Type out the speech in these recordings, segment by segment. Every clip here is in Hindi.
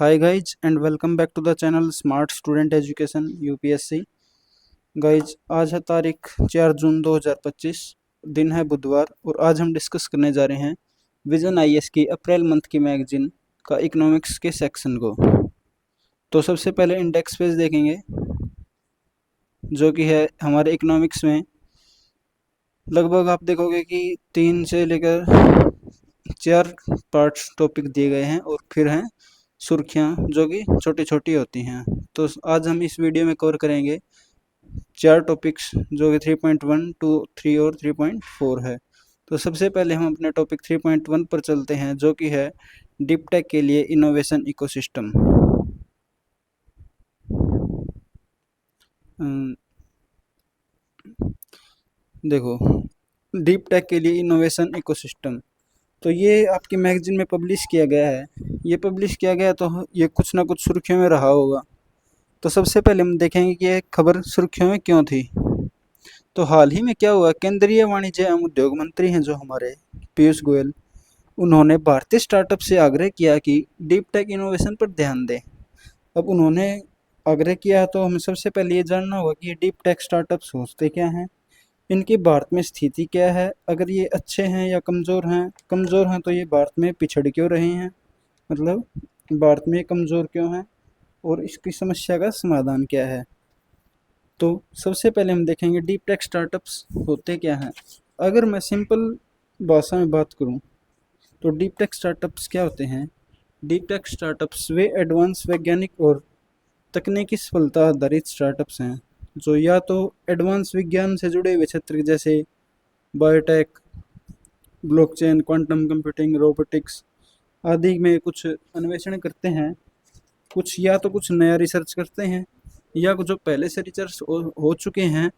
Hi guys and welcome back to the channel Smart Student Education UPSC। Guys आज है तारीख 4 जून 2025, दिन है बुधवार और आज हम डिस्कस करने जा रहे हैं विजन आईएएस की अप्रैल मंथ की मैगजीन का इकोनॉमिक्स के सेक्शन को। तो सबसे पहले इंडेक्स पेज देखेंगे जो कि है हमारे इकोनॉमिक्स में लगभग आप देखोगे कि 3 से लेकर 4 पार्ट्स टॉपिक दिए गए हैं और फिर हैं सुर्खियाँ जो कि छोटी छोटी होती हैं। तो आज हम इस वीडियो में कवर करेंगे 4 टॉपिक्स जो कि 3.1, 2, 3 और 3.4 है। तो सबसे पहले हम अपने टॉपिक 3.1 पर चलते हैं जो कि है डीप टेक के लिए इनोवेशन इकोसिस्टम। देखो, डीप टेक के लिए इनोवेशन इकोसिस्टम तो ये आपकी मैगजीन में पब्लिश किया गया है। ये पब्लिश किया गया तो ये कुछ ना कुछ सुर्खियों में रहा होगा। तो सबसे पहले हम देखेंगे कि ये खबर सुर्खियों में क्यों थी। तो हाल ही में क्या हुआ, केंद्रीय वाणिज्य एवं उद्योग मंत्री हैं जो हमारे पीयूष गोयल, उन्होंने भारतीय स्टार्टअप से आग्रह किया कि डीप टेक इनोवेशन पर ध्यान दें। अब उन्होंने आग्रह किया तो हमें सबसे पहले ये जानना होगा कि ये डीप टेक स्टार्टअप्स होते क्या हैं, इनकी भारत में स्थिति क्या है, अगर ये अच्छे हैं या कमज़ोर हैं तो ये भारत में पिछड़ क्यों रहे हैं, मतलब भारत में कमज़ोर क्यों हैं और इसकी समस्या का समाधान क्या है। तो सबसे पहले हम देखेंगे डीप टेक स्टार्टअप्स होते क्या हैं। अगर मैं सिंपल भाषा में बात करूं तो डीप टेक स्टार्टअप्स क्या होते हैं। डीप टेक स्टार्टअप्स वे एडवांस वैज्ञानिक और तकनीकी सफलता आधारित स्टार्टअप्स हैं जो या तो एडवांस विज्ञान से जुड़े हुए क्षेत्र जैसे biotech, blockchain, quantum computing, robotics आदि में कुछ अन्वेषण करते हैं, कुछ नया रिसर्च करते हैं, या जो पहले से रिसर्च हो चुके हैं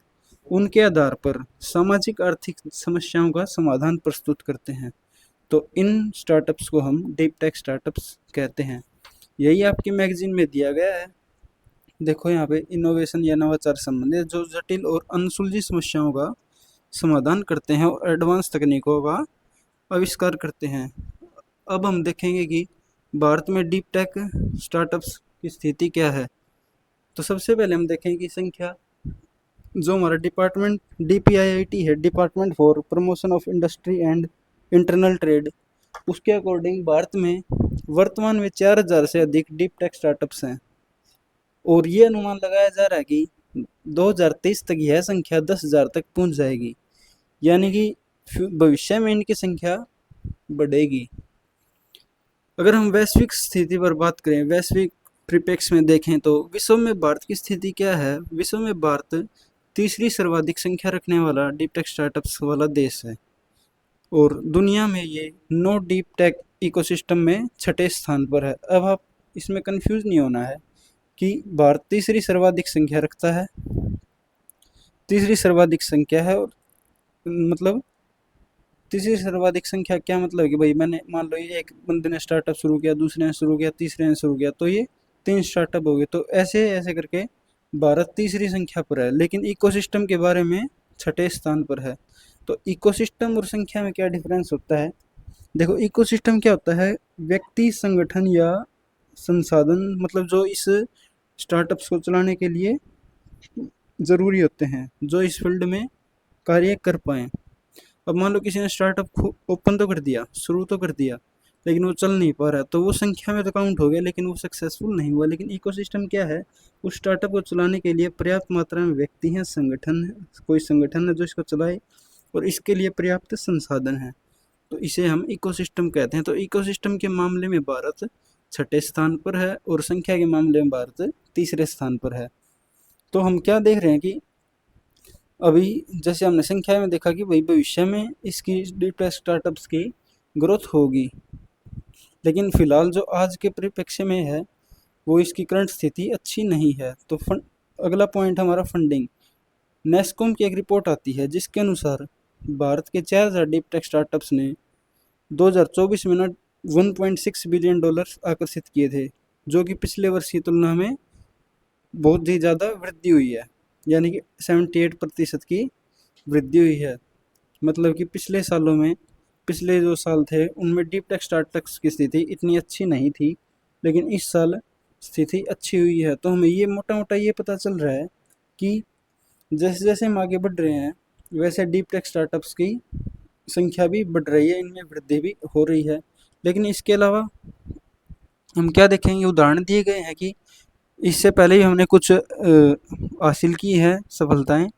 उनके आधार पर सामाजिक आर्थिक समस्याओं का समाधान प्रस्तुत करते हैं। तो इन स्टार्टअप्स को हम डीप टेक स्टार्टअप्स कहते हैं। यही आपकी मैगजीन में दिया गया है। देखो यहाँ पे इनोवेशन या नवाचार संबंधित जो जटिल और अनसुलझी समस्याओं का समाधान करते हैं और एडवांस तकनीकों का आविष्कार करते हैं। अब हम देखेंगे कि भारत में डीप टेक स्टार्टअप्स की स्थिति क्या है। तो सबसे पहले हम देखेंगे कि संख्या जो हमारा डिपार्टमेंट DPIIT है, department for promotion of industry and internal trade, उसके अकॉर्डिंग भारत में वर्तमान में 4000 से अधिक डीप टेक स्टार्टअप्स हैं और ये अनुमान लगाया जा रहा है कि 2023 तक यह संख्या 10,000 तक पहुंच जाएगी, यानी कि भविष्य में इनकी संख्या बढ़ेगी। अगर हम वैश्विक स्थिति पर बात करें, वैश्विक परिप्रेक्ष्य में देखें तो विश्व में भारत की स्थिति क्या है। विश्व में भारत तीसरी सर्वाधिक संख्या रखने वाला डीप टेक स्टार्टअप्स वाला देश है और दुनिया में ये नो डीप टेक इकोसिस्टम में 6ठे स्थान पर है। अब आप इसमें कंफ्यूज नहीं होना है कि भारत तीसरी सर्वाधिक संख्या रखता है, तीसरी सर्वाधिक संख्या है और मतलब तीसरी सर्वाधिक संख्या क्या मतलब कि भाई मैंने मान लो ये एक बंदे ने स्टार्टअप शुरू किया, दूसरे ने शुरू किया, तीसरे ने शुरू किया, तो ये 3 स्टार्टअप हो गए। तो ऐसे ऐसे करके भारत तीसरी संख्या पर है, लेकिन इकोसिस्टम के बारे में 6ठे स्थान पर है। तो इकोसिस्टम और संख्या में क्या डिफरेंस होता है। देखो, इकोसिस्टम क्या होता है, व्यक्ति, संगठन या संसाधन, मतलब जो इस स्टार्टअप्स को चलाने के लिए ज़रूरी होते हैं, जो इस फील्ड में कार्य कर पाएँ। अब मान लो किसी ने स्टार्टअप ओपन तो कर दिया, शुरू तो कर दिया, लेकिन वो चल नहीं पा रहा है, तो वो संख्या में तो काउंट हो गया लेकिन वो सक्सेसफुल नहीं हुआ। लेकिन इकोसिस्टम क्या है, उस स्टार्टअप को चलाने के लिए पर्याप्त मात्रा में व्यक्ति हैं, संगठन है, कोई संगठन है जो इसको चलाए और इसके लिए पर्याप्त संसाधन है, तो इसे हम इकोसिस्टम कहते हैं। तो इकोसिस्टम के मामले में भारत 6ठे स्थान पर है और संख्या के मामले में भारत तीसरे स्थान पर है। तो हम क्या देख रहे हैं कि अभी जैसे हमने संख्या में देखा कि भाई भविष्य में इसकी डीप टेक स्टार्टअप्स की ग्रोथ होगी, लेकिन फिलहाल जो आज के परिप्रेक्ष्य में है वो इसकी करंट स्थिति अच्छी नहीं है। तो अगला पॉइंट हमारा फंडिंग। नेस्कॉम की एक रिपोर्ट आती है जिसके अनुसार भारत के 4000 डीप टेक स्टार्टअप्स ने 2024 में $1.6 बिलियन आकर्षित किए थे, जो कि पिछले वर्ष की तुलना में बहुत ही ज़्यादा वृद्धि हुई है, यानी कि 78% की वृद्धि हुई है। मतलब कि पिछले सालों में, पिछले जो साल थे उनमें डीप टेक स्टार्टअप्स की स्थिति इतनी अच्छी नहीं थी, लेकिन इस साल स्थिति अच्छी हुई है। तो हमें ये मोटा मोटा ये पता चल रहा है कि जैसे जैसे हम आगे बढ़ रहे हैं वैसे डीप टेक स्टार्टअप्स की संख्या भी बढ़ रही है, इनमें वृद्धि भी हो रही है। लेकिन इसके अलावा हम क्या देखेंगे, उदाहरण दिए गए हैं कि इससे पहले भी हमने कुछ हासिल की है सफलताएं,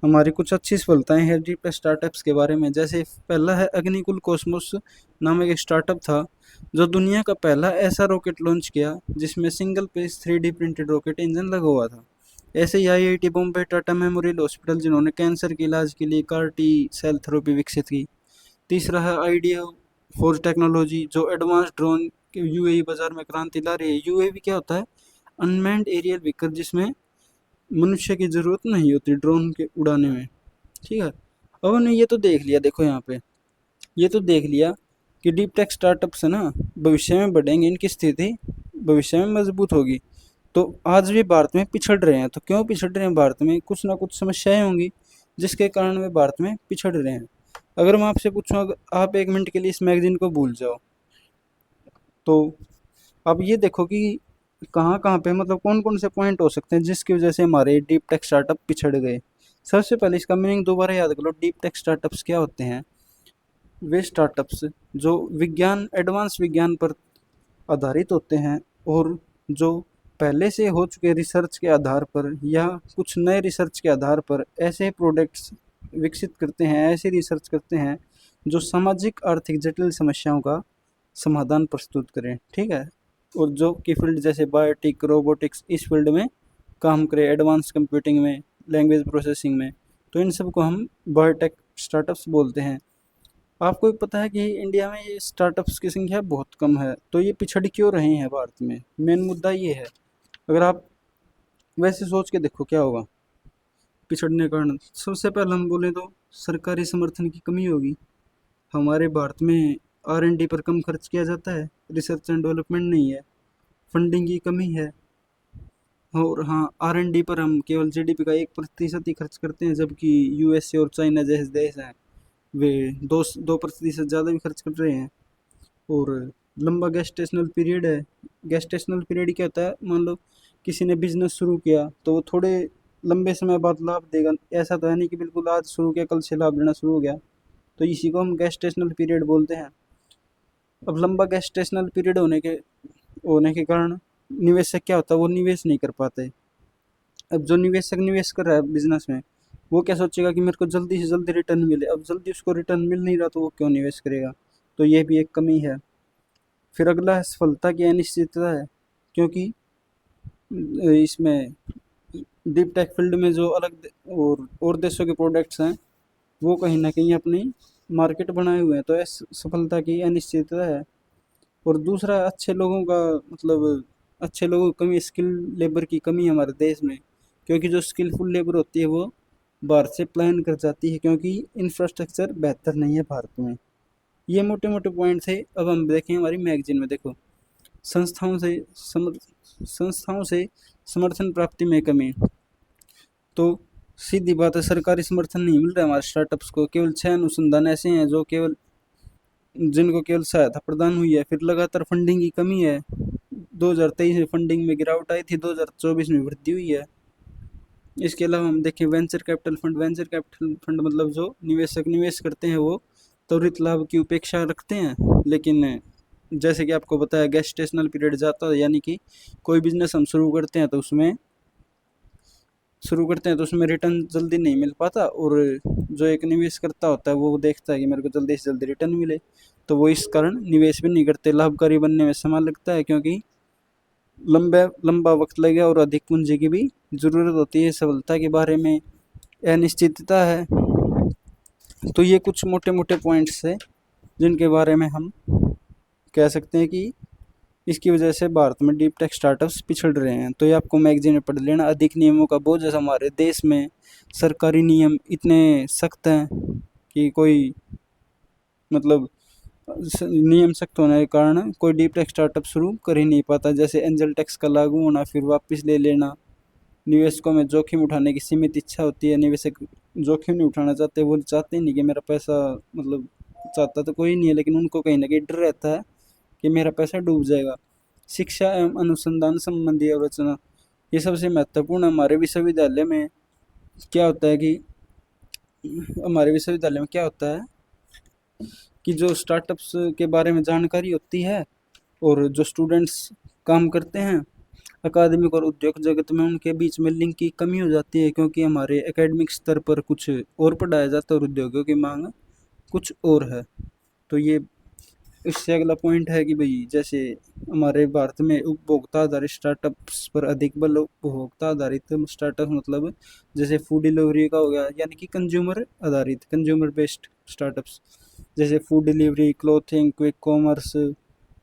हमारी कुछ अच्छी सफलताएं हैं डीप स्टार्टअप्स के बारे में। जैसे पहला है अग्निकुल कॉस्मोस नामक एक स्टार्टअप था जो दुनिया का पहला ऐसा रॉकेट लॉन्च किया जिसमें single page 3D printed rocket engine लगा हुआ था। ऐसे ही IIT Bombay, Tata memorial hospital जिन्होंने कैंसर के इलाज के लिए CAR T सेल थेरेपी विकसित की। तीसरा है आइडिया फॉर टेक्नोलॉजी जो एडवांस ड्रोन के UAV बाजार में क्रांति ला रही है। UAV क्या होता है? अनमैन्ड एरियल व्हीकल, जिसमें मनुष्य की ज़रूरत नहीं होती ड्रोन के उड़ाने में। ठीक है, अब हमने ये तो देख लिया, देखो यहाँ पे ये तो देख लिया कि डीप टेक स्टार्टअप्स है ना भविष्य में बढ़ेंगे, इनकी स्थिति भविष्य में मजबूत होगी। तो आज भी भारत में पिछड़ रहे हैं, तो क्यों पिछड़ रहे हैं? भारत में कुछ ना कुछ समस्याएं होंगी जिसके कारण वे भारत में पिछड़ रहे हैं। अगर मैं आपसे पूछूं, अगर आप 1 मिनट के लिए इस मैगजीन को भूल जाओ, तो अब ये देखो कि कहाँ कहाँ पे मतलब कौन कौन से पॉइंट हो सकते हैं जिसकी वजह से हमारे डीप टेक स्टार्टअप पिछड़ गए। सबसे पहले इसका मीनिंग दोबारा याद कर लो। डीप टेक स्टार्टअप्स क्या होते हैं? वे स्टार्टअप्स जो विज्ञान, एडवांस विज्ञान पर आधारित होते हैं और जो पहले से हो चुके रिसर्च के आधार पर या कुछ नए रिसर्च के आधार पर ऐसे प्रोडक्ट्स विकसित करते हैं, ऐसे रिसर्च करते हैं जो सामाजिक आर्थिक जटिल समस्याओं का समाधान प्रस्तुत करें। ठीक है, और जो की फील्ड जैसे बायोटिक, रोबोटिक्स, इस फील्ड में काम करें, एडवांस कंप्यूटिंग में, लैंग्वेज प्रोसेसिंग में, तो इन सब को हम बायोटेक स्टार्टअप्स बोलते हैं। आपको भी पता है कि इंडिया में ये स्टार्टअप्स की संख्या बहुत कम है, तो ये पिछड़ क्यों रहे हैं भारत में? मेन मुद्दा ये है। अगर आप वैसे सोच के देखो क्या होगा पिछड़ने का कारण। सबसे पहले हम बोलें तो सरकारी समर्थन की कमी होगी। हमारे भारत में R&D पर कम खर्च किया जाता है, रिसर्च एंड डेवलपमेंट नहीं है, फंडिंग की कमी है। और हाँ, R&D पर हम केवल GDP का 1% ही खर्च करते हैं, जबकि USA और चाइना जैसे देश हैं वे 2% ज़्यादा भी खर्च कर रहे हैं। और लंबा गेस्टेशनल पीरियड है। गेस्टेशनल पीरियड क्या होता है? मान लो किसी ने बिजनेस शुरू किया तो वो थोड़े लंबे समय बाद लाभ देगा, ऐसा तो है नहीं कि बिल्कुल आज शुरू किया कल से लाभ देना शुरू हो गया। तो इसी को हम गेस्टेशनल पीरियड बोलते हैं। अब लंबा गेस्टेशनल पीरियड होने के कारण निवेशक क्या होता है, वो निवेश नहीं कर पाते। अब जो निवेशक निवेश कर रहा है बिजनेस में, वो क्या सोचेगा कि मेरे को जल्दी से जल्दी रिटर्न मिले। अब जल्दी उसको रिटर्न मिल नहीं रहा तो वो क्यों निवेश करेगा? तो ये भी एक कमी है। फिर अगला है सफलता की अनिश्चितता है, क्योंकि इसमें डीप टेक फील्ड में जो अलग और देशों के प्रोडक्ट्स हैं वो कहीं ना कहीं अपनी मार्केट बनाए हुए हैं, तो इस सफलता की अनिश्चितता है। और दूसरा अच्छे लोगों का मतलब अच्छे लोगों की कमी, स्किल लेबर की कमी है हमारे देश में, क्योंकि जो स्किलफुल लेबर होती है वो बाहर से प्लान कर जाती है, क्योंकि इंफ्रास्ट्रक्चर बेहतर नहीं है भारत में। ये मोटे मोटे पॉइंट थे। अब हम देखें हमारी मैगजीन में, देखो संस्थाओं से समर्थन प्राप्ति में कमी। तो सीधी बात है, सरकारी समर्थन नहीं मिल रहा है हमारे स्टार्टअप्स को। केवल 6 अनुसंधान ऐसे हैं जिनको केवल सहायता प्रदान हुई है। फिर लगातार फंडिंग की कमी है। 2023 में फंडिंग में गिरावट आई थी, 2024 में वृद्धि हुई है। इसके अलावा हम देखें वेंचर कैपिटल फंड मतलब जो निवेशक निवेश करते हैं वो त्वरित लाभ की उपेक्षा रखते हैं। लेकिन जैसे कि आपको बताया गेस्टेशनल पीरियड जाता है, यानी कि कोई बिजनेस हम शुरू करते हैं तो उसमें रिटर्न जल्दी नहीं मिल पाता, और जो एक निवेश करता होता है वो देखता है कि मेरे को जल्दी से जल्दी रिटर्न मिले, तो वो इस कारण निवेश भी नहीं करते। लाभकारी बनने में समय लगता है, क्योंकि लंबा वक्त लगेगा और अधिक पूंजी की भी ज़रूरत होती है। सफलता के बारे में अनिश्चितता है। तो ये कुछ मोटे मोटे पॉइंट्स है जिनके बारे में हम कह सकते हैं कि इसकी वजह से भारत में डीप टेक स्टार्टअप्स पिछड़ रहे हैं। तो ये आपको मैगजीन में पढ़ लेना। अधिक नियमों का बोझ, जैसे हमारे देश में सरकारी नियम इतने सख्त हैं कि कोई मतलब नियम सख्त होने के कारण कोई डीप टेक स्टार्टअप शुरू कर ही नहीं पाता। जैसे एंजल टैक्स का लागू होना, फिर वापस ले लेना, निवेशकों में जोखिम उठाने की सीमित इच्छा होती है। निवेशक जोखिम नहीं उठाना चाहते, वो चाहते नहीं कि मेरा पैसा मतलब चाहता तो कोई नहीं है, लेकिन उनको कहीं ना कहीं डर रहता है कि मेरा पैसा डूब जाएगा। शिक्षा एवं अनुसंधान संबंधी अवरचना, ये सबसे महत्वपूर्ण हमारे विश्वविद्यालय में क्या होता है कि हमारे विश्वविद्यालय में क्या होता है कि जो स्टार्टअप्स के बारे में जानकारी होती है और जो स्टूडेंट्स काम करते हैं अकादमिक और उद्योग जगत में, उनके बीच में लिंक की कमी हो जाती है, क्योंकि हमारे एकेडमिक स्तर पर कुछ और पढ़ाया जाता है और उद्योगों की मांग कुछ और है। तो ये इससे अगला पॉइंट है कि भाई जैसे हमारे भारत में उपभोक्ता आधारित स्टार्टअप्स पर अधिक बल, उपभोक्ता आधारित स्टार्टअप मतलब जैसे फूड डिलीवरी का हो गया, यानी कि कंज्यूमर आधारित, कंज्यूमर बेस्ड स्टार्टअप्स, जैसे food delivery, clothing, quick commerce,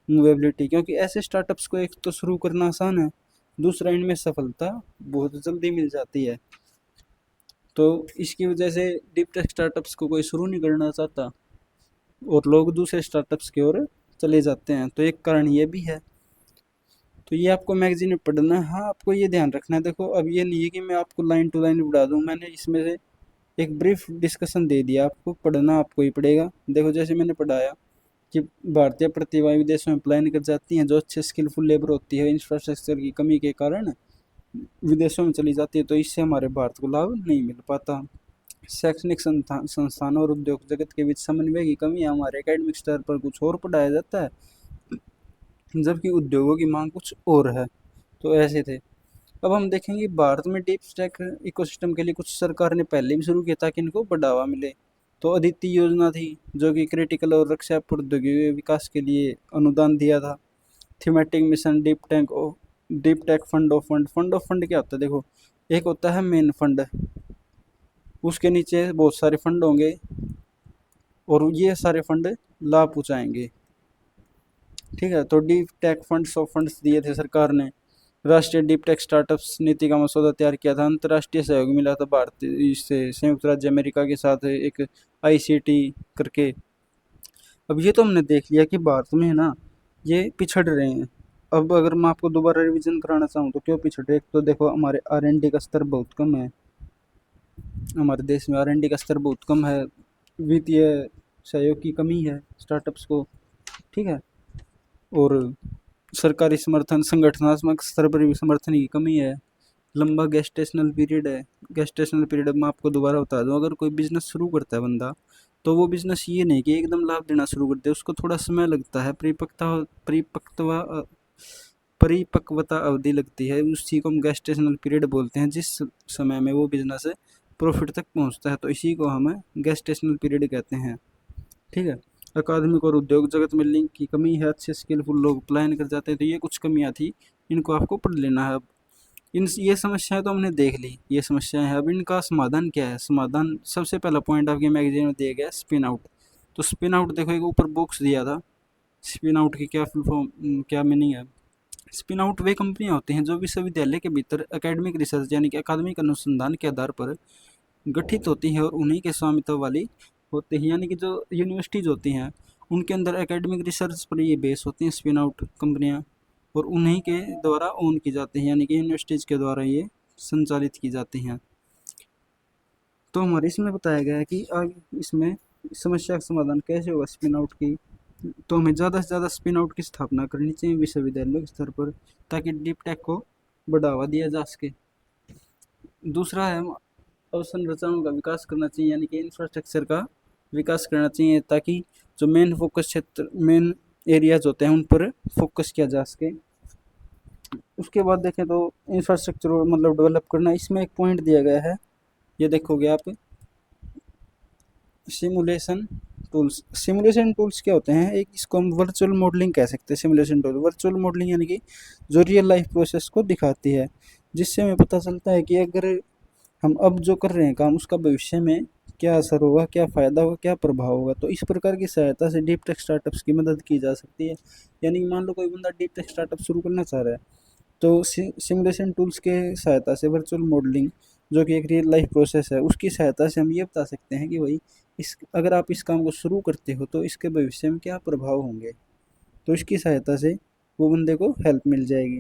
movability. क्योंकि ऐसे स्टार्टअप्स को एक तो शुरू करना आसान है, दूसरा इनमें सफलता बहुत जल्दी मिल जाती है। तो इसकी वजह से डीप टेक स्टार्टअप्स को कोई शुरू नहीं करना चाहता और लोग दूसरे स्टार्टअप्स की ओर चले जाते हैं, तो एक कारण ये भी है। तो ये आपको मैगजीन में पढ़ना है। हाँ, आपको ये ध्यान रखना है, देखो अब ये नहीं है कि मैं आपको लाइन टू लाइन पढ़ा दूँ, मैंने इसमें से एक ब्रीफ डिस्कशन दे दिया, आपको पढ़ना आपको ही पड़ेगा। देखो जैसे मैंने पढ़ाया कि भारतीय प्रतिभाएं विदेशों में पलायन कर जाती हैं, जो अच्छे स्किलफुल लेबर होती है इंफ्रास्ट्रक्चर की कमी के कारण विदेशों में चली जाती है, तो इससे हमारे भारत को लाभ नहीं मिल पाता। शैक्षणिक संस्थानों और उद्योग जगत के बीच समन्वय की कमी है, हमारे एकेडमिक स्तर पर कुछ और पढ़ाया जाता है जबकि उद्योगों की मांग कुछ और है। तो ऐसे थे। अब हम देखेंगे भारत में डीप स्टैक इकोसिस्टम के लिए कुछ सरकार ने पहले भी शुरू किया ताकि इनको बढ़ावा मिले। तो अदिति योजना थी जो कि क्रिटिकल और रक्षा प्रौद्योगिकी विकास के लिए अनुदान दिया था। Thematic mission, deep tech fund of fund. Fund of fund क्या होता है, देखो एक होता है मेन फंड, उसके नीचे बहुत सारे फंड होंगे और ये सारे फंड लाभ पहुँचाएंगे, ठीक है। तो deep tech funds of funds दिए थे सरकार ने। राष्ट्रीय डीप टेक स्टार्टअप्स नीति का मसौदा तैयार किया था। अंतर्राष्ट्रीय सहयोग मिला था भारत इससे संयुक्त राज्य अमेरिका के साथ एक आईसीटी करके। अब ये तो हमने देख लिया कि भारत में है ना ये पिछड़ रहे हैं। अब अगर मैं आपको दोबारा रिवीजन कराना चाहूँ तो क्यों पिछड़ रहे, एक तो देखो हमारे R&D का स्तर बहुत कम है, हमारे देश में R&D का स्तर बहुत कम है, वित्तीय सहयोग की कमी है स्टार्टअप्स को, ठीक है। और सरकारी समर्थन, संगठनात्मक स्तर पर भी समर्थन की कमी है। लंबा गेस्टेशनल पीरियड है। गेस्टेशनल पीरियड मैं आपको दोबारा बता दूं, अगर कोई बिजनेस शुरू करता है बंदा, तो वो बिजनेस ये नहीं कि एकदम लाभ देना शुरू कर दे, उसको थोड़ा समय लगता है, परिपक्वता अवधि लगती है, उसी को हम गेस्टेशनल पीरियड बोलते हैं, जिस समय में वो बिजनेस प्रॉफिट तक पहुंचता है, तो इसी को हम गेस्टेशनल पीरियड कहते हैं, ठीक है। अकादमिक और उद्योग जगत में लिंक की कमी है, अच्छे स्किलफुल लोग पलायन कर जाते हैं, तो ये कुछ कमियां थी, इनको आपको पढ़ लेना है। अब ये समस्याएं तो हमने देख ली, ये समस्याएं हैं, अब इनका समाधान क्या है। समाधान सबसे पहला पॉइंट आपके मैगजीन में दिया गया स्पिन आउट। तो स्पिन आउट देखो, एक ऊपर बॉक्स दिया था, स्पिन आउट की क्या फुल फॉर्म, क्या मीनिंग है। स्पिन आउट वे कंपनियां होती हैं जो विश्वविद्यालय के भीतर एकेडमिक रिसर्च यानी कि अकादमिक अनुसंधान के आधार पर गठित होती हैं और उन्हीं के स्वामित्व वाली होती हैं, यानी कि जो यूनिवर्सिटीज़ होती हैं उनके अंदर एकेडमिक रिसर्च पर ये बेस होती हैं स्पिन आउट कंपनियाँ, और उन्हीं के द्वारा ओन की जाती हैं, यानी कि यूनिवर्सिटीज़ के द्वारा ये संचालित की जाती हैं। तो हमारे इसमें बताया गया है कि आगे इसमें समस्या का समाधान कैसे होगा स्पिन आउट की। तो हमें ज़्यादा से ज़्यादा स्पिन आउट की स्थापना करनी चाहिए विश्वविद्यालयों के स्तर पर, ताकि डीप टेक को बढ़ावा दिया जा सके। दूसरा है अवसंरचनाओं का विकास करना चाहिए, यानी कि इंफ्रास्ट्रक्चर का विकास करना चाहिए, ताकि जो मेन फोकस क्षेत्र, मेन एरियाज होते हैं उन पर फोकस किया जा सके। उसके बाद देखें तो इंफ्रास्ट्रक्चर मतलब डेवलप करना, इसमें एक पॉइंट दिया गया है, ये देखोगे आप, सिमुलेशन टूल्स। सिमुलेशन टूल्स क्या होते हैं, एक इसको हम वर्चुअल मॉडलिंग कह सकते हैं। सिमुलेशन टूल, वर्चुअल मॉडलिंग यानी कि जो रियल लाइफ प्रोसेस को दिखाती है, जिससे हमें पता चलता है कि अगर हम अब जो कर रहे हैं काम, उसका भविष्य में क्या असर होगा, क्या फ़ायदा होगा, क्या प्रभाव होगा। तो इस प्रकार की सहायता से डीप टेक स्टार्टअप्स की मदद की जा सकती है। यानी कि मान लो कोई बंदा डीप टेक स्टार्टअप शुरू करना चाह रहा है, तो सिमुलेशन टूल्स के सहायता से, वर्चुअल मॉडलिंग जो कि एक रियल लाइफ प्रोसेस है, उसकी सहायता से हम ये बता सकते हैं कि भाई इस अगर आप इस काम को शुरू करते हो तो इसके भविष्य में क्या प्रभाव होंगे। तो इसकी सहायता से वो बंदे को हेल्प मिल जाएगी।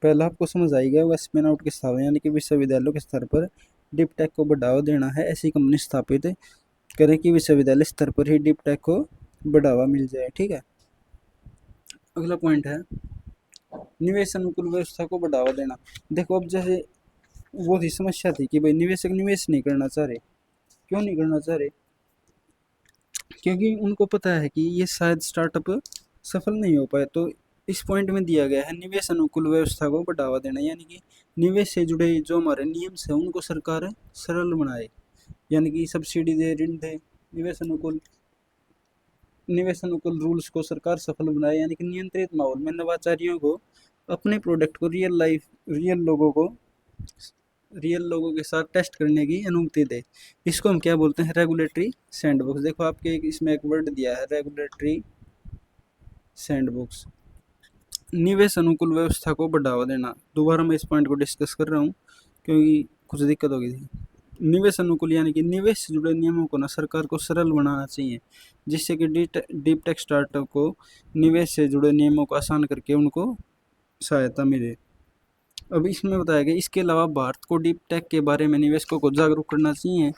पहला आपको समझ आएगा, वो स्पिन आउट के स्थापना यानी कि विश्वविद्यालयों के स्तर पर डीप टेक को बढ़ावा देना है, ऐसी कंपनी स्थापित करें कि विश्वविद्यालय स्तर पर ही डीप टेक को बढ़ावा मिल जाए, ठीक है। अगला पॉइंट है निवेश अनुकूल व्यवस्था को बढ़ावा देना। देखो अब जैसे वो ही समस्या थी कि भाई निवेशक निवेश नहीं करना चाह रहे। क्यों नहीं करना चाह रहे? क्योंकि उनको पता है कि ये शायद स्टार्टअप सफल नहीं हो पाए। तो इस पॉइंट में दिया गया है निवेश अनुकूल व्यवस्था को बढ़ावा देना, यानी कि निवेश से जुड़े जो हमारे नियम है उनको सरकार सरल बनाए, यानी कि सब्सिडी दे, ऋण दे। निवेश अनुकूल रूल्स को सरकार सफल बनाए, यानी कि नियंत्रित माहौल में नवाचारियों को अपने प्रोडक्ट को रियल लोगों के साथ टेस्ट करने की अनुमति दे। इसको हम क्या बोलते हैं? Regulatory sandbox. देखो आपके इसमें एक वर्ड दिया है, रेगुलेटरी सैंडबॉक्स। निवेश अनुकूल व्यवस्था को बढ़ावा देना। दोबारा मैं इस पॉइंट को डिस्कस कर रहा हूँ क्योंकि कुछ दिक्कत हो गई थी। निवेश अनुकूल यानी कि निवेश से जुड़े नियमों को ना सरकार को सरल बनाना चाहिए, जिससे कि डीप टेक स्टार्टअप को निवेश से जुड़े नियमों को आसान करके उनको सहायता मिले। अब इसमें बताया गया इसके अलावा भारत को डीप टेक के बारे में निवेशकों को जागरूक करना चाहिए,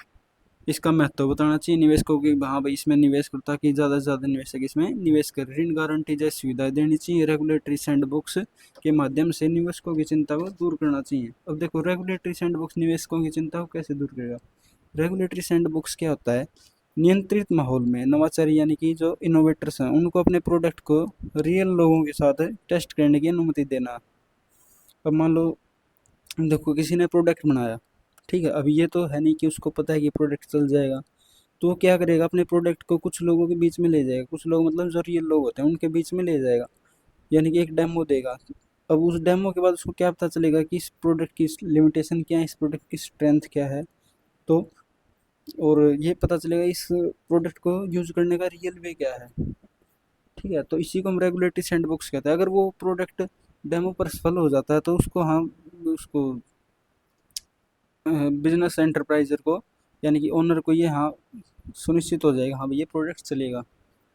इसका महत्व बताना चाहिए निवेशकों की, हाँ भाई इसमें निवेश करो ताकि ज़्यादा से ज़्यादा निवेशक इसमें निवेश करें। ऋण गारंटी जैसी सुविधाएं देनी चाहिए। रेगुलेटरी सैंडबॉक्स के माध्यम से निवेशकों की चिंता को दूर करना चाहिए। अब देखो रेगुलेटरी सैंडबॉक्स निवेशकों की चिंता को कैसे दूर करेगा? रेगुलेटरी सैंडबॉक्स क्या होता है? नियंत्रित माहौल में नवाचारी यानी कि जो इनोवेटर्स हैं उनको अपने प्रोडक्ट को रियल लोगों के साथ टेस्ट करने की अनुमति देना। अब मान लो देखो किसी ने प्रोडक्ट बनाया, ठीक है, अब ये तो है नहीं कि उसको पता है कि प्रोडक्ट चल जाएगा। तो वो क्या करेगा? अपने प्रोडक्ट को कुछ लोगों के बीच में ले जाएगा, कुछ लोग मतलब जो रियल लोग होते हैं उनके बीच में ले जाएगा, यानी कि एक डेमो देगा। अब उस डेमो के बाद उसको क्या पता चलेगा कि इस प्रोडक्ट की लिमिटेशन क्या है, इस प्रोडक्ट की स्ट्रेंथ क्या है। तो और ये पता चलेगा इस प्रोडक्ट को यूज करने का रियल वे क्या है। ठीक है, तो इसी को हम रेगुलेटरी सैंडबॉक्स कहते हैं। अगर वो प्रोडक्ट डेमो पर सफल हो जाता है तो उसको हम उसको बिजनेस एंटरप्राइजर को यानी कि ओनर को ये हाँ सुनिश्चित हो जाएगा हाँ भाई ये प्रोडक्ट चलेगा।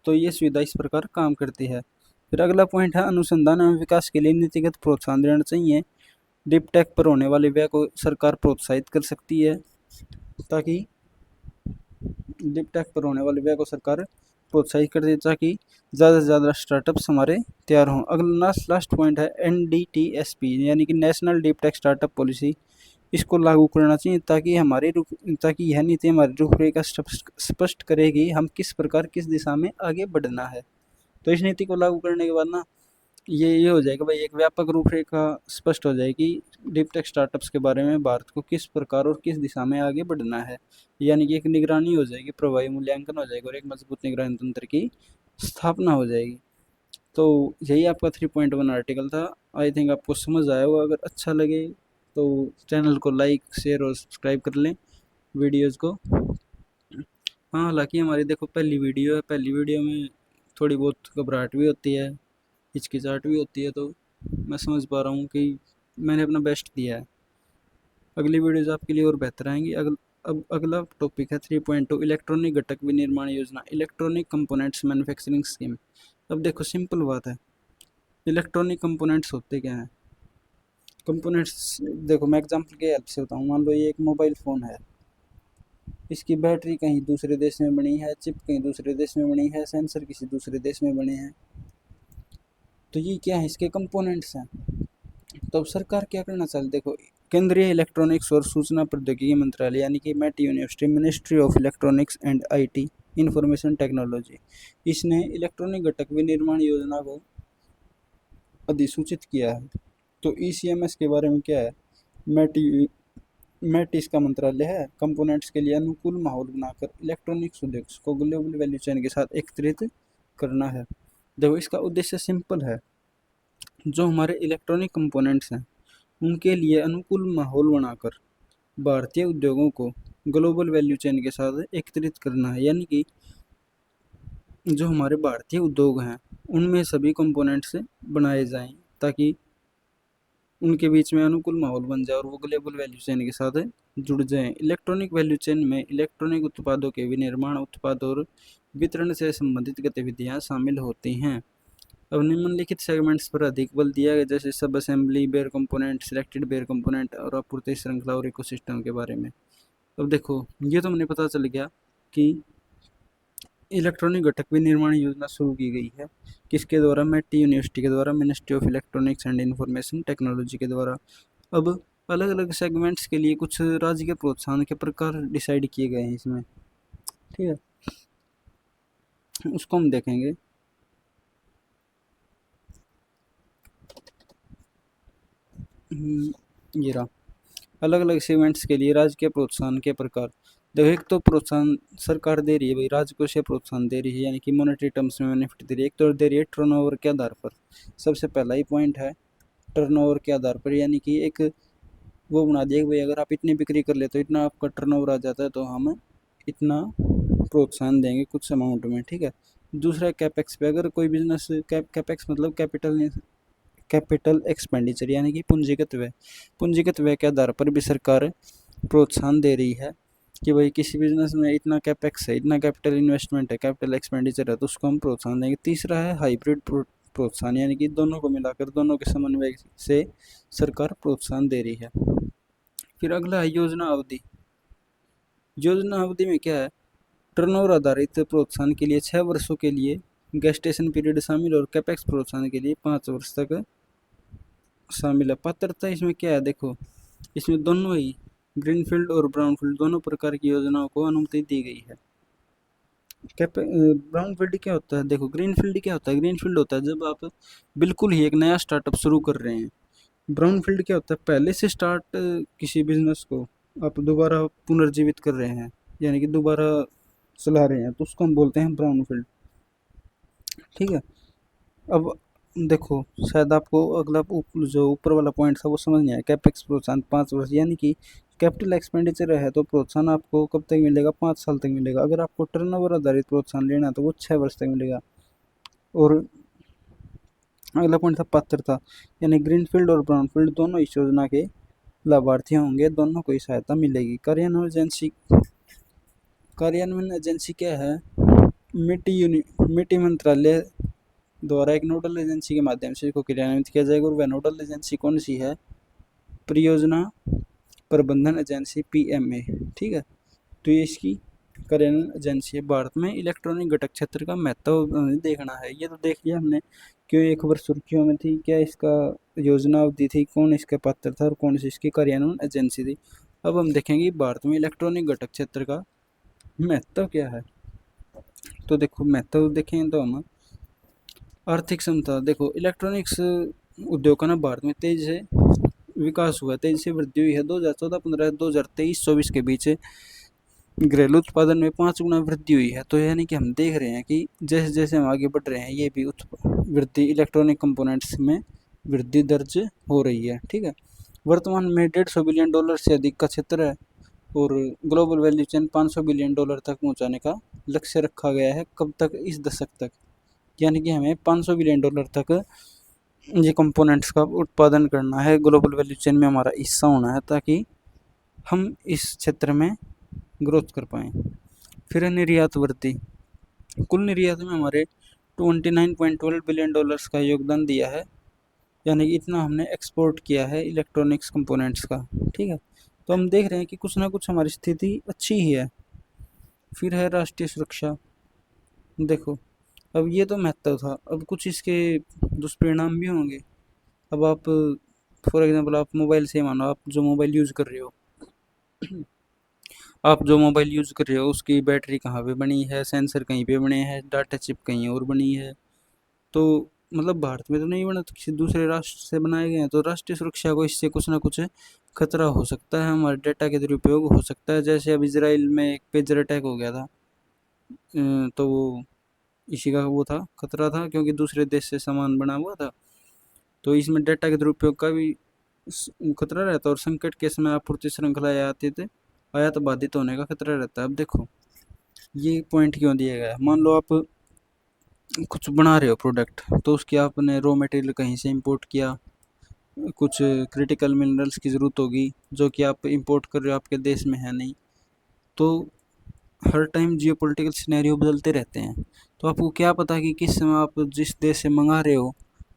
तो ये सुविधा इस प्रकार काम करती है। फिर अगला पॉइंट है अनुसंधान एवं विकास के लिए नीतिगत प्रोत्साहन देना चाहिए। डीप टेक पर होने वाले व्यय को सरकार प्रोत्साहित कर सकती है, ताकि डीप टेक पर होने वाले व्यय को सरकार प्रोत्साहित कर दे ताकि ज़्यादा से ज़्यादा स्टार्टअप्स हमारे तैयार हों। अगला लास्ट पॉइंट है NDTSP यानी कि national deep tech startup policy. इसको लागू करना चाहिए ताकि यह नीति हमारी रूपरेखा स्पष्ट करेगी हम किस प्रकार किस दिशा में आगे बढ़ना है। तो इस नीति को लागू करने के बाद ना ये हो जाएगा भाई एक व्यापक रूपरेखा स्पष्ट हो जाएगी डीप टेक स्टार्टअप्स के बारे में, भारत को किस प्रकार और किस दिशा में आगे बढ़ना है। यानी कि एक निगरानी हो जाएगी, प्रभावी मूल्यांकन हो जाएगा और एक मजबूत निगरानी तंत्र की स्थापना हो जाएगी। तो यही आपका 3.1 आर्टिकल था। आई थिंक आपको समझ आया होगा। अगर अच्छा लगे तो चैनल को लाइक शेयर और सब्सक्राइब कर लें वीडियोज़ को। हाँ हालांकि हमारी देखो पहली वीडियो है, पहली वीडियो में थोड़ी बहुत घबराहट भी होती है, हिचकिचाहट भी होती है। तो मैं समझ पा रहा हूँ कि मैंने अपना बेस्ट दिया है। अगली वीडियोज़ आपके लिए और बेहतर आएंगी। अब अगला टॉपिक है 3.2 इलेक्ट्रॉनिक घटक विनिर्माण योजना, इलेक्ट्रॉनिक कंपोनेंट्स मैन्युफैक्चरिंग स्कीम। अब देखो सिंपल बात है, इलेक्ट्रॉनिक कंपोनेंट्स होते क्या हैं? कंपोनेंट्स देखो मैं एग्जांपल के हेल्प से बताऊँ। मान लो ये एक मोबाइल फ़ोन है, इसकी बैटरी कहीं दूसरे देश में बनी है, चिप कहीं दूसरे देश में बनी है, सेंसर किसी दूसरे देश में बने हैं। तो ये क्या है? इसके कंपोनेंट्स हैं। तो अब सरकार क्या करना चाहिए? देखो केंद्रीय इलेक्ट्रॉनिक्स और सूचना प्रौद्योगिकी मंत्रालय यानी कि मैट university, ministry of electronics and IT information technology, इसने इलेक्ट्रॉनिक घटक विनिर्माण योजना को अधिसूचित किया है। तो ECMS के बारे में क्या है? मैट मैट इसका मंत्रालय है। कंपोनेंट्स के लिए अनुकूल माहौल बनाकर इलेक्ट्रॉनिक्स उद्योग को ग्लोबल वैल्यू चेन के साथ एकत्रित करना है। देखो इसका उद्देश्य सिंपल है, जो हमारे इलेक्ट्रॉनिक कंपोनेंट्स हैं उनके लिए अनुकूल माहौल बनाकर भारतीय उद्योगों को ग्लोबल वैल्यू चेन के साथ एकत्रित करना है। यानी कि जो हमारे भारतीय उद्योग हैं उनमें सभी कंपोनेंट्स बनाए जाएं ताकि उनके बीच में अनुकूल माहौल बन जाए और वो ग्लोबल वैल्यू चेन के साथ जुड़ जाएं। इलेक्ट्रॉनिक वैल्यू चेन में इलेक्ट्रॉनिक उत्पादों के विनिर्माण, उत्पाद और वितरण से संबंधित गतिविधियां शामिल होती हैं। अब निम्नलिखित सेगमेंट्स पर अधिक बल दिया गया, जैसे सब assembly, bare component, selected bare component और आपूर्ति श्रृंखला और इकोसिस्टम के बारे में। अब देखो ये तो हमें पता चल गया कि इलेक्ट्रॉनिक घटक भी निर्माण योजना शुरू की गई है। किसके द्वारा? मैटी यूनिवर्सिटी के द्वारा, ministry of electronics and information technology के द्वारा। अब अलग अलग सेगमेंट्स के लिए कुछ राज्य के प्रोत्साहन के प्रकार डिसाइड किए गए हैं इसमें, ठीक है, उसको हम देखेंगे। ये रहा, अलग अलग सेगमेंट्स के लिए राज्य के प्रोत्साहन के प्रकार। देखो, एक तो प्रोत्साहन सरकार दे रही है भाई, राजकोषीय को से प्रोत्साहन दे रही है, यानी कि मॉनेटरी टर्म्स में बेनिफिट दे रही है। एक तो दे रही है टर्नओवर के आधार पर, सबसे पहला ही पॉइंट है टर्नओवर के आधार पर, यानी कि एक वो बना दिया कि भाई अगर आप इतनी बिक्री कर लेते हो, इतना आपका टर्नओवर आ जाता है, तो हम इतना प्रोत्साहन देंगे कुछ अमाउंट में, ठीक है। दूसरा कैपेक्स पे, अगर कोई बिजनेस कैपेक्स मतलब कैपिटल एक्सपेंडिचर, यानी कि पूंजीगत व्यय, पूंजीगत व्यय के आधार पर भी सरकार प्रोत्साहन दे रही है कि भाई किसी बिजनेस में इतना कैपेक्स है, इतना कैपिटल इन्वेस्टमेंट है, कैपिटल एक्सपेंडिचर है, तो उसको हम प्रोत्साहन देंगे। तीसरा है हाइब्रिड प्रोत्साहन, यानी कि दोनों को मिलाकर, दोनों के समन्वय से सरकार प्रोत्साहन दे रही है। फिर अगला है योजना अवधि। योजना अवधि में क्या है? टर्नओवर आधारित प्रोत्साहन के लिए 6 वर्षों के लिए गेस्टेशन पीरियड शामिल, और कैपेक्स प्रोत्साहन के लिए 5 वर्ष तक शामिल है। पात्रता इसमें क्या है? देखो, इसमें दोनों ही ग्रीनफील्ड और ब्राउनफील्ड दोनों प्रकार की योजनाओं को अनुमति दी गई है। ब्राउनफील्ड क्या होता है? देखो, ग्रीनफील्ड क्या होता है? ग्रीनफील्ड होता है जब आप बिल्कुल ही एक नया स्टार्टअप शुरू कर रहे हैं। ब्राउनफील्ड क्या होता है? पहले से स्टार्ट किसी बिजनेस को आप दोबारा पुनर्जीवित कर रहे हैं, यानी कि दोबारा चला रहे हैं, तो उसको हम बोलते हैं ब्राउनफील्ड, ठीक है। अब देखो, शायद आपको अगला जो ऊपर वाला पॉइंट था वो समझ नहीं आया। कैपेक्स प्रोत्साहन 5 वर्ष, यानी कि कैपिटल एक्सपेंडिचर है तो प्रोत्साहन आपको कब तक मिलेगा? 5 साल तक मिलेगा। अगर आपको टर्नओवर आधारित प्रोत्साहन लेना है तो वो 6 वर्ष तक मिलेगा। और अगला पॉइंट था पात्रता, यानी ग्रीनफील्ड और ब्राउनफील्ड दोनों इस योजना के लाभार्थी होंगे, दोनों को ही सहायता मिलेगी। कार्यान्वयन एजेंसी क्या है? मिट्टी मंत्रालय द्वारा एक नोडल एजेंसी के माध्यम से इसको क्रियान्वित किया जाएगा। और वह नोडल एजेंसी कौन सी है? परियोजना प्रबंधन एजेंसी, PMA, ठीक है। तो ये इसकी कार्यान्वयन एजेंसी है। भारत में इलेक्ट्रॉनिक घटक क्षेत्र का महत्व देखना है। ये तो देख लिया हमने, क्यों एक वर्ष सुर्खियों में थी, क्या इसका योजना अवधि थी, कौन इसका पात्र था, और कौन सी इसकी कार्यान्वयन एजेंसी थी। अब हम देखेंगे भारत में इलेक्ट्रॉनिक घटक क्षेत्र का महत्व क्या है। तो देखो, महत्व देखें तो हम आर्थिक क्षमता, देखो इलेक्ट्रॉनिक्स उद्योग का ना भारत में तेजी से विकास हुआ, तेजी से वृद्धि हुई है। 2014-15, 2023-24 के बीच घरेलू उत्पादन में 5 गुना वृद्धि हुई है। तो यानी कि हम देख रहे हैं कि जैसे जैसे हम आगे बढ़ रहे हैं, ये भी वृद्धि इलेक्ट्रॉनिक कंपोनेंट्स में वृद्धि दर्ज हो रही है, ठीक है। वर्तमान में $150 बिलियन से अधिक का क्षेत्र है, और ग्लोबल वैल्यू चेन $500 बिलियन तक पहुंचाने का लक्ष्य रखा गया है। कब तक? इस दशक तक, यानी कि हमें $500 बिलियन तक ये कंपोनेंट्स का उत्पादन करना है, ग्लोबल वैल्यू चेन में हमारा हिस्सा होना है, ताकि हम इस क्षेत्र में ग्रोथ कर पाएँ। फिर है निर्यात वृद्धि। कुल निर्यात में हमारे $29.12 बिलियन का योगदान दिया है, यानी कि इतना हमने एक्सपोर्ट किया है इलेक्ट्रॉनिक्स कंपोनेंट्स का, ठीक है। तो हम देख रहे हैं कि कुछ ना कुछ हमारी स्थिति अच्छी ही है। फिर है राष्ट्रीय सुरक्षा। देखो, अब ये तो महत्व था, अब कुछ इसके दुष्परिणाम भी होंगे। अब आप फॉर एग्जांपल, आप मोबाइल से मानो, आप जो मोबाइल यूज़ कर रहे हो आप जो मोबाइल यूज़ कर रहे हो उसकी बैटरी कहाँ पे बनी है, सेंसर कहीं पे बने हैं, डाटा चिप कहीं और बनी है। तो मतलब भारत में तो नहीं बना, तो किसी दूसरे राष्ट्र से बनाए गए हैं, तो राष्ट्रीय सुरक्षा को इससे कुछ ना कुछ खतरा हो सकता है, हमारे डेटा के दुरुपयोग हो सकता है। जैसे अब इसराइल में एक पेजर अटैक हो गया था, तो वो इसी का वो था, खतरा था, क्योंकि दूसरे देश से सामान बना हुआ था। तो इसमें डेटा के दुरुपयोग का भी खतरा रहता है, और संकट के समय आपूर्ति श्रृंखला आयात बाधित होने का खतरा रहता है। अब देखो, ये पॉइंट क्यों दिया गया है? मान लो आप कुछ बना रहे हो प्रोडक्ट, तो उसकी आपने रॉ मटेरियल कहीं से इंपोर्ट किया, कुछ क्रिटिकल मिनरल्स की ज़रूरत होगी जो कि आप इंपोर्ट कर रहे हो, आपके देश में है नहीं। तो हर टाइम जियोपॉलिटिकल सिनेरियो बदलते रहते हैं, तो आपको क्या पता कि किस समय आप जिस देश से मंगा रहे हो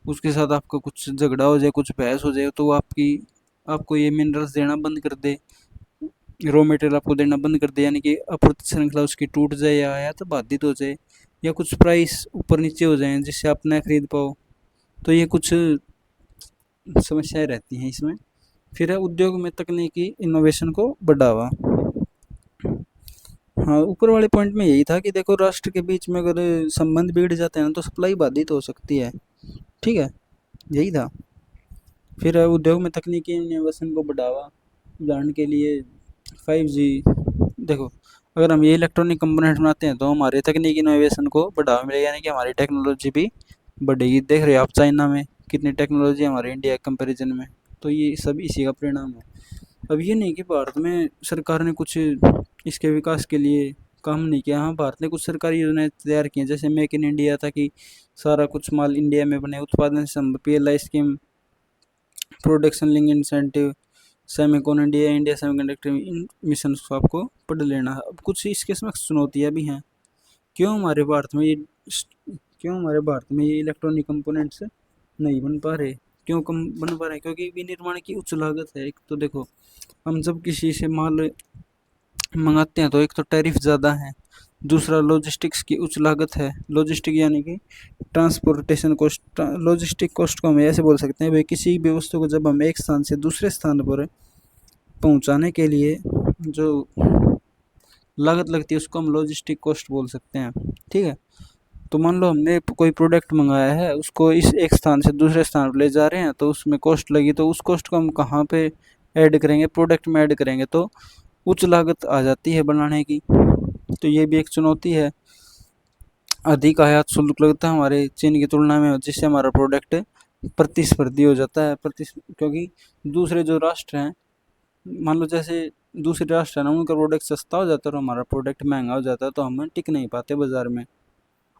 उसके साथ आपका कुछ झगड़ा हो जाए, कुछ बहस हो जाए, तो वो आपको ये मिनरल्स देना बंद कर दे, रॉ मटेरियल आपको देना बंद कर दे, यानी कि आपूर्ति श्रृंखला उसकी टूट जाए या आयात बाधित हो जाए, या कुछ प्राइस ऊपर नीचे हो जाए जिससे आप न खरीद पाओ, तो ये कुछ समस्याएं रहती हैं इसमें। फिर है उद्योग में तकनीकी इनोवेशन को बढ़ावा। हाँ, ऊपर वाले पॉइंट में यही था कि देखो राष्ट्र के बीच में अगर संबंध बिगड़ जाते हैं ना तो सप्लाई बाधित हो सकती है। ठीक है, यही था। फिर है उद्योग में तकनीकी इनोवेशन को बढ़ावा। उदाहरण के लिए 5G। देखो, अगर हम ये इलेक्ट्रॉनिक कंपोनेंट बनाते हैं तो हमारे तकनीकी इनोवेशन को बढ़ावा मिलेगा, यानी कि हमारी टेक्नोलॉजी भी बढ़ेगी। देख रहे हो आप चाइना में कितनी टेक्नोलॉजी है हमारे इंडिया के कंपेरिजन में, तो ये सब इसी का परिणाम है। अब ये नहीं कि भारत में सरकार ने कुछ इसके विकास के लिए काम नहीं किया। हाँ, भारत ने कुछ सरकारी योजनाएं तैयार की हैं, जैसे मेक इन इंडिया, ताकि सारा कुछ माल इंडिया में बने, उत्पादन संबंध PLI scheme, production link incentive, Semicon India, India semiconductor mission को आपको पढ़ लेना है। अब कुछ इसके समक्ष चुनौतियाँ भी हैं। क्यों हमारे भारत में ये क्यों हमारे भारत में ये इलेक्ट्रॉनिक कंपोनेंट्स नहीं बन पा रहे? क्यों कम बन पा रहे हैं? क्योंकि विनिर्माण की उच्च लागत है। एक तो देखो, हम जब किसी से माल मंगाते हैं तो एक तो टैरिफ ज़्यादा है, दूसरा लॉजिस्टिक्स की उच्च लागत है। लॉजिस्टिक यानी कि ट्रांसपोर्टेशन कॉस्ट। लॉजिस्टिक कॉस्ट को हम ऐसे बोल सकते हैं भाई, किसी भी वस्तु को जब हम एक स्थान से दूसरे स्थान पर पहुंचाने के लिए जो लागत लगती है उसको हम लॉजिस्टिक कॉस्ट बोल सकते हैं। ठीक है, तो मान लो हमने कोई प्रोडक्ट मंगाया है, उसको इस एक स्थान से दूसरे स्थान पर ले जा रहे हैं, तो उसमें कॉस्ट लगी, तो उस कॉस्ट को हम कहाँ पे ऐड करेंगे? प्रोडक्ट में ऐड करेंगे, तो उच्च लागत आ जाती है बनाने की। तो ये भी एक चुनौती है। अधिक आयात शुल्क लगता है हमारे चीन की तुलना में, जिससे हमारा प्रोडक्ट प्रतिस्पर्धी हो जाता है। क्योंकि दूसरे जो राष्ट्र हैं, मान लो जैसे दूसरे राष्ट्र है ना, उनका प्रोडक्ट सस्ता हो जाता है और हमारा प्रोडक्ट महंगा हो जाता है, तो हम टिक नहीं पाते बाज़ार में।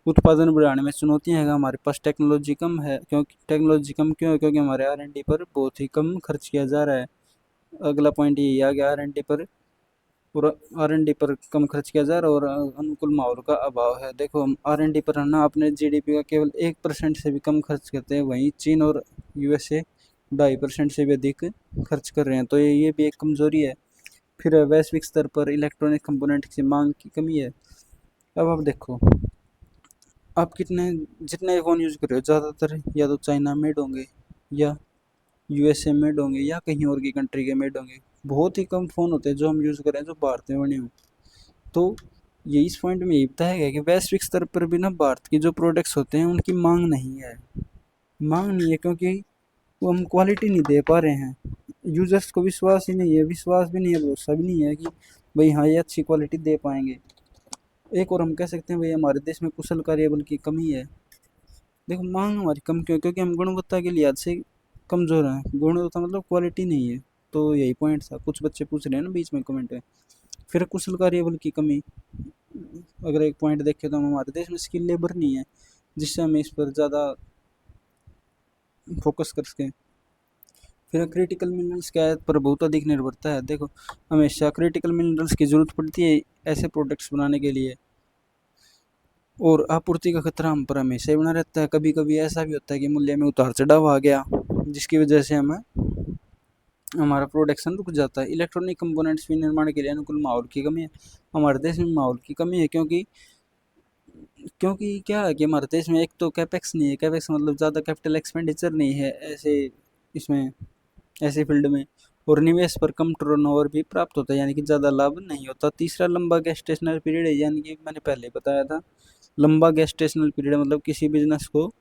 उत्पादन बढ़ाने में चुनौतियाँ हैं, हमारे पास टेक्नोलॉजी कम है। क्योंकि टेक्नोलॉजी कम क्यों है? क्योंकि हमारे R&D पर बहुत ही कम खर्च किया जा रहा है। अगला पॉइंट यही आ गया, R&D पर कम खर्च किया जा रहा है और अनुकूल माहौल का अभाव है। देखो, हम R&D पर है ना अपने GDP का केवल 1% से भी कम खर्च करते हैं, वहीं चीन और USA 2.5% से भी अधिक खर्च कर रहे हैं, तो ये भी एक कमज़ोरी है। फिर वैश्विक स्तर पर इलेक्ट्रॉनिक कंपोनेंट की मांग की कमी है। अब आप देखो, आप जितने फ़ोन यूज़ कर रहे हो, ज़्यादातर या तो चाइना मेड होंगे, या USA मेड होंगे, या कहीं और की कंट्री के मेड होंगे। बहुत ही कम फ़ोन होते हैं जो हम यूज़ कर रहे हैं जो भारत में बने हों। तो ये इस पॉइंट में यही बताया गया कि वैश्विक स्तर पर भी ना भारत की जो प्रोडक्ट्स होते हैं उनकी मांग नहीं है। मांग नहीं है क्योंकि वो हम क्वालिटी नहीं दे पा रहे हैं। यूज़र्स को विश्वास ही नहीं है, विश्वास भी नहीं है, भरोसा भी नहीं है कि भाई हाँ ये अच्छी क्वालिटी दे पाएंगे। एक और हम कह सकते हैं भाई हमारे देश में कुशल कार्यबल की कमी है। देखो, मांग हमारी कम क्यों? क्योंकि हम गुणवत्ता के लिहाज से कमज़ोर हैं। गुणवत्ता मतलब क्वालिटी नहीं है। तो यही पॉइंट था, कुछ बच्चे पूछ रहे हैं ना बीच में कमेंट में। फिर कुशल कार्यबल की कमी, अगर एक पॉइंट देखें तो हम हमारे देश में स्किल लेबर नहीं है, जिससे हमें इस पर ज़्यादा फोकस कर सकें। फिर क्रिटिकल मिनरल्स क्या है पर बहुत अधिक निर्भरता है। देखो, हमेशा क्रिटिकल मिनरल्स की ज़रूरत पड़ती है ऐसे प्रोडक्ट्स बनाने के लिए, और आपूर्ति का खतरा हम पर हमेशा ही बना रहता है। कभी कभी ऐसा भी होता है कि मूल्य में उतार चढ़ाव आ गया, जिसकी वजह से हमारा प्रोडक्शन रुक जाता है। इलेक्ट्रॉनिक कंपोनेंट्स विनिर्माण के लिए अनुकूल माहौल की कमी है। हमारे देश में माहौल की कमी है, क्योंकि क्योंकि क्या है कि हमारे देश में एक तो कैपेक्स नहीं है। कैपेक्स मतलब ज़्यादा कैपिटल एक्सपेंडिचर नहीं है ऐसे इसमें, ऐसे फील्ड में, और निवेश पर कम टर्नओवर भी प्राप्त होता है, यानी कि ज़्यादा लाभ नहीं होता। तीसरा, लंबा गेस्टेशनल पीरियड है, यानी कि मैंने पहले बताया था, लंबा गेस्टेशनल पीरियड मतलब किसी बिजनेस को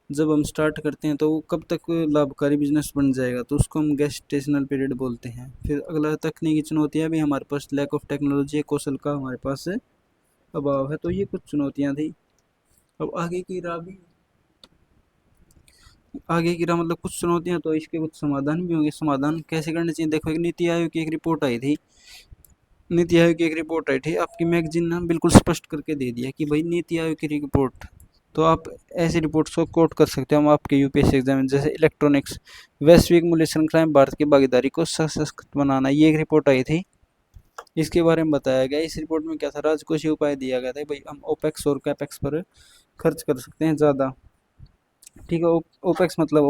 जब हम स्टार्ट करते हैं तो वो कब तक लाभकारी बिजनेस बन जाएगा, तो उसको हम गेस्टेशनल पीरियड बोलते हैं। फिर अगला, तकनीकी चुनौतियाँ भी हमारे पास लैक ऑफ टेक्नोलॉजी, कौशल का हमारे पास अभाव है। तो ये कुछ चुनौतियाँ थी। अब आगे की राह मतलब कुछ चुनौतियाँ, तो इसके कुछ समाधान भी होंगे। समाधान कैसे करने चाहिए? देखो, एक नीति आयोग की एक रिपोर्ट आई थी। आपकी मैगजीन ना बिल्कुल स्पष्ट करके दे दिया कि भाई नीति आयोग की रिपोर्ट, तो आप ऐसी रिपोर्ट्स को कोट कर सकते हो। हम आपके UPSC एग्जाम में, जैसे इलेक्ट्रॉनिक्स वैश्विक मूल्य श्रृंखला में भारत की भागीदारी को सशक्त बनाना, ये एक रिपोर्ट आई थी। इसके बारे में बताया गया। इस रिपोर्ट में क्या था? राजकोषीय उपाय दिया गया था भाई हम ओपेक्स और कैपेक्स पर खर्च कर सकते हैं ज़्यादा। ठीक है। ओपेक्स मतलब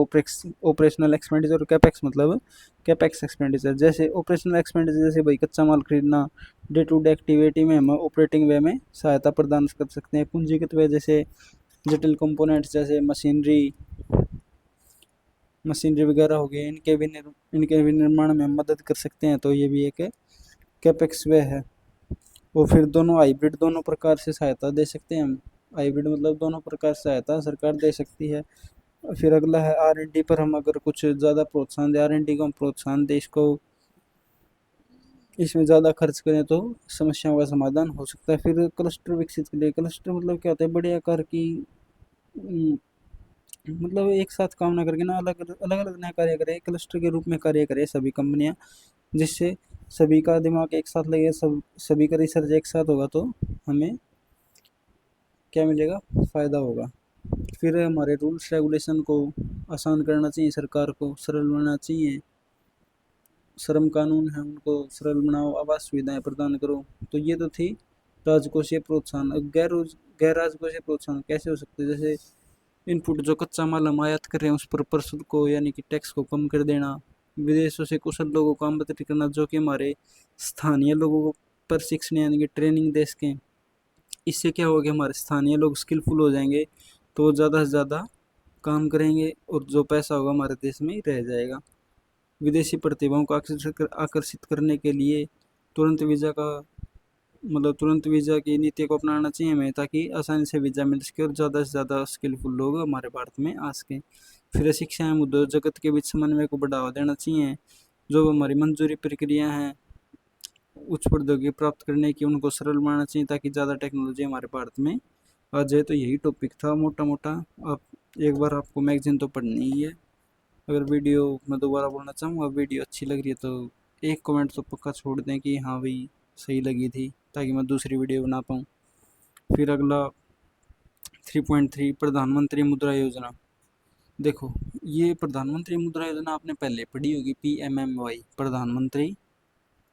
ऑपरेशनल एक्सपेंडिचर, और कैपेक्स मतलब कैपेक्स एक्सपेंडिचर। जैसे ऑपरेशनल एक्सपेंडिचर, जैसे भाई कच्चा माल खरीदना, डे टू डे एक्टिविटी में हम ऑपरेटिंग वे में सहायता प्रदान कर सकते हैं। पूंजीगत वे जैसे जटिल कंपोनेंट्स, जैसे मशीनरी वगैरह हो गए, इनके भी निर्माण में हम मदद कर सकते हैं, तो ये भी एक कैपेक्स वे है। और फिर दोनों हाइब्रिड, दोनों प्रकार से सहायता दे सकते हैं हम। हाइब्रिड मतलब दोनों प्रकार से सहायता सरकार दे सकती है। फिर अगला है R&D पर हम अगर कुछ ज़्यादा प्रोत्साहन दें, R&D को हम प्रोत्साहन दें, इसको इसमें ज़्यादा खर्च करें तो समस्याओं का समाधान हो सकता है। फिर क्लस्टर विकसित करें। क्लस्टर मतलब क्या होता है, बड़े आकार की मतलब एक साथ काम ना करके ना अलग अलग अलग ना कार्य करें, क्लस्टर के रूप में कार्य करें सभी कंपनियां, जिससे सभी का दिमाग एक साथ लगे, सभी का रिसर्च एक साथ होगा, तो हमें क्या मिलेगा, फ़ायदा होगा। फिर हमारे रूल्स रेगुलेशन को आसान करना चाहिए, सरकार को सरल बनाना चाहिए। श्रम कानून है उनको सरल बनाओ, आवास सुविधाएं प्रदान करो। तो ये तो थी राजकोषीय प्रोत्साहन। अब गैर राजकोषीय प्रोत्साहन कैसे हो सकते हैं, जैसे इनपुट जो कच्चा माल हम आयात कर रहे हैं उस पर प्रशुल्क को यानी कि टैक्स को कम कर देना, विदेशों से कुशल लोगों को आमंत्रित करना जो कि हमारे स्थानीय लोगों को प्रशिक्षण यानी कि ट्रेनिंग दे सकें। इससे क्या होगा, हमारे स्थानीय लोग स्किलफुल हो जाएंगे, तो वो ज़्यादा से ज़्यादा काम करेंगे और जो पैसा होगा हमारे देश में ही रह जाएगा। विदेशी प्रतिभाओं को आकर्षित करने के लिए तुरंत वीज़ा का मतलब तुरंत वीज़ा की नीति को अपनाना चाहिए हमें, ताकि आसानी से वीज़ा मिल सके और ज़्यादा से ज़्यादा स्किलफुल लोग हमारे भारत में आ सकें। फिर शिक्षा एवं उद्योग जगत के बीच समन्वय को बढ़ावा देना चाहिए। जो हमारी मंजूरी प्रक्रिया हैं उच्च प्रौद्योगिकी प्राप्त करने की, उनको सरल बनाना चाहिए ताकि ज़्यादा टेक्नोलॉजी हमारे भारत में आ जाए। तो यही टॉपिक था मोटा मोटा। आप एक बार आपको मैगजीन तो पढ़नी ही है। अगर वीडियो मैं दोबारा बोलना चाहूँगा, वीडियो अच्छी लग रही है तो एक कमेंट तो पक्का छोड़ दें कि हाँ भाई सही लगी थी, ताकि मैं दूसरी वीडियो बना पाऊँ। फिर अगला 3.3 प्रधानमंत्री मुद्रा योजना। देखो, ये प्रधानमंत्री मुद्रा योजना आपने पहले पढ़ी होगी, PMMY, प्रधानमंत्री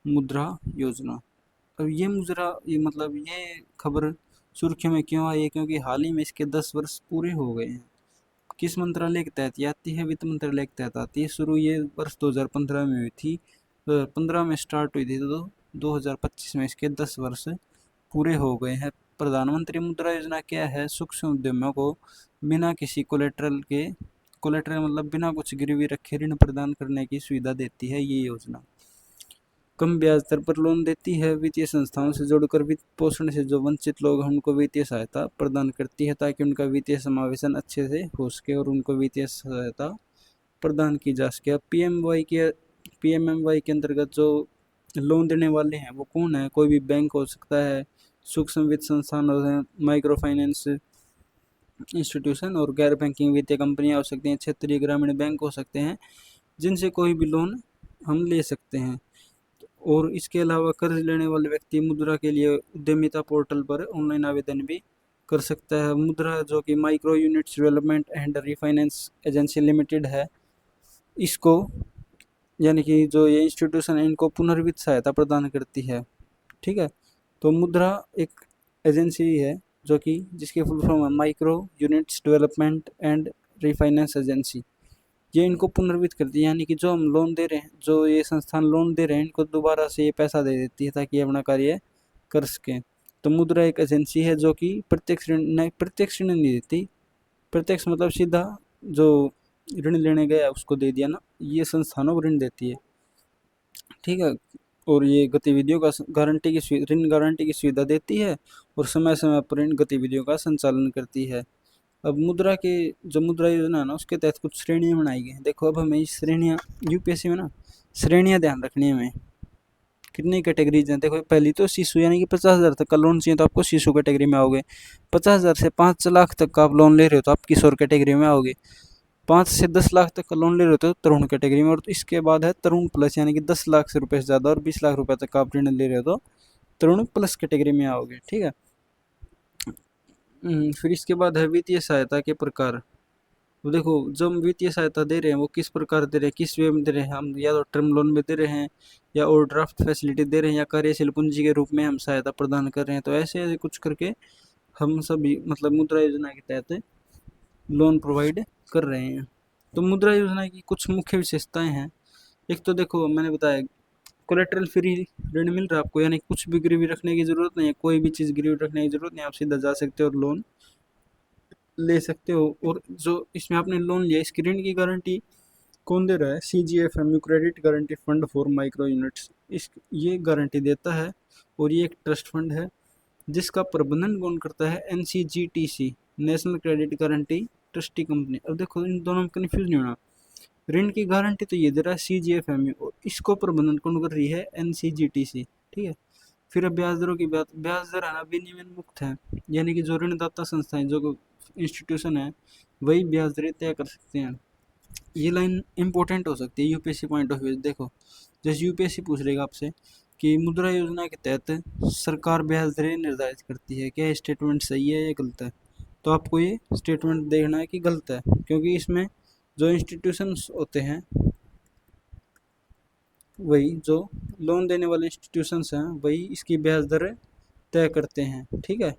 मुद्रा योजना। अब ये मतलब ये खबर सुर्खियों में क्यों आई है, क्योंकि हाल ही में इसके 10 वर्ष पूरे हो गए हैं। किस मंत्रालय के तहत ये आती है, वित्त मंत्रालय के तहत आती है। शुरू ये वर्ष 2015 में हुई थी, 15 में स्टार्ट हुई थी, तो 2025 में इसके 10 वर्ष पूरे हो गए हैं। प्रधानमंत्री मुद्रा योजना क्या है, सूक्ष्म उद्यमियों को बिना किसी कोलेटरल मतलब बिना कुछ गिरवी रखे ऋण प्रदान करने की सुविधा देती है ये योजना। कम ब्याज दर पर लोन देती है, वित्तीय संस्थाओं से जोड़कर वित्त पोषण से जो वंचित लोग हैं उनको वित्तीय सहायता प्रदान करती है, ताकि उनका वित्तीय समावेशन अच्छे से हो सके और उनको वित्तीय सहायता प्रदान की जा सके। अब PMMY के अंतर्गत जो लोन देने वाले हैं वो कौन है, कोई भी बैंक हो सकता है, सूक्ष्म वित्त संस्थान हो, माइक्रो फाइनेंस इंस्टीट्यूशन और गैर बैंकिंग वित्तीय कंपनियां हो सकती हैं, क्षेत्रीय ग्रामीण बैंक हो सकते हैं, जिनसे कोई भी लोन हम ले सकते हैं। और इसके अलावा कर्ज लेने वाले व्यक्ति मुद्रा के लिए उद्यमिता पोर्टल पर ऑनलाइन आवेदन भी कर सकता है। मुद्रा जो कि micro units development and refinance agency limited है, इसको यानी कि जो ये इंस्टीट्यूशन है इनको पुनर्वित्त सहायता प्रदान करती है। ठीक है, तो मुद्रा एक एजेंसी है जो कि जिसकी फुल फॉर्म है micro units development and refinance agency. ये इनको पुनर्वित्त करती है, यानी कि जो हम लोन दे रहे हैं, जो ये संस्थान लोन दे रहे हैं, इनको दोबारा से ये पैसा दे देती है ताकि ये अपना कार्य कर सकें। तो मुद्रा एक एजेंसी है जो कि प्रत्यक्ष ऋण नहीं देती। प्रत्यक्ष मतलब सीधा जो ऋण लेने गया उसको दे दिया ना, ये संस्थानों को ऋण देती है। ठीक है, और ये गतिविधियों का ऋण गारंटी की सुविधा देती है और समय समय पर इन गतिविधियों का संचालन करती है। अब जो मुद्रा योजना है ना, उसके तहत कुछ श्रेणियाँ बनाई गई हैं। देखो, अब हमें श्रेणियाँ UPSC में ना श्रेणियाँ ध्यान रखनी है हमें। कितनी कैटेगरीज हैं, देखो पहली तो शिशु, यानी कि 50,000 तक का लोन चाहिए तो आपको शिशु कैटेगरी में आओगे। 50,000 से 5 लाख तक का आप लोन ले रहे हो तो आप किशोर कैटेगरी में आओगे। 5 से 10 लाख तक का लोन ले रहे हो तो तरुण कैटेगरी में। और इसके बाद है तरुण प्लस, यानी कि 10 लाख से रुपये से ज़्यादा और 20 लाख रुपये तक का आप ऋण ले रहे हो तो तरुण प्लस कैटेगरी में आओगे। ठीक है, फिर इसके बाद है वित्तीय सहायता के प्रकार। तो देखो, जो हम वित्तीय सहायता दे रहे हैं वो किस प्रकार दे रहे हैं, किस वे में दे रहे हैं हम, या तो टर्म लोन में दे रहे हैं, या ओवरड्राफ्ट फैसिलिटी दे रहे हैं, या कार्यशील पूंजी के रूप में हम सहायता प्रदान कर रहे हैं। तो ऐसे ऐसे कुछ करके हम सभी मतलब मुद्रा योजना के तहत लोन प्रोवाइड कर रहे हैं। तो मुद्रा योजना की कुछ मुख्य विशेषताएं हैं। एक तो देखो मैंने बताया कोलेटरल फ्री ऋण मिल रहा है आपको, यानी कुछ भी गिरवी रखने की जरूरत नहीं है, कोई भी चीज़ गिरवी रखने की जरूरत नहीं, आप सीधा जा सकते हो और लोन ले सकते हो। और जो इसमें आपने लोन लिया इसकी ऋण की गारंटी कौन दे रहा है? CGFMU credit guarantee fund for micro units, इस ये गारंटी देता है। और ये एक ट्रस्ट फंड है जिसका प्रबंधन कौन करता है? NCGTC, national credit guarantee trustee company. अब देखो इन दोनों में कन्फ्यूज नहीं होना, ऋण की गारंटी तो ये दे रहा है CGFMU और इसको प्रबंधन कौन कर रही है? NCGTC, ठीक है। फिर अब ब्याज दरों की बात, ब्याज दर है ना विनियमन मुक्त है, यानी कि जो ऋणदाता संस्थाएं जो इंस्टीट्यूशन है वही ब्याज दरें तय कर सकते हैं। ये लाइन इंपॉर्टेंट हो सकती है यूपीएससी पॉइंट ऑफ व्यू। देखो जैसे यूपीएससी पूछ रहेगा आपसे कि मुद्रा योजना के तहत सरकार ब्याज दरें निर्धारित करती है, क्या ये स्टेटमेंट सही है या गलत है? तो आपको ये स्टेटमेंट देखना है कि गलत है, क्योंकि इसमें जो इंस्टीट्यूशंस होते हैं वही जो लोन देने वाले इंस्टीट्यूशंस हैं वही इसकी ब्याज दरें तय करते हैं, ठीक है।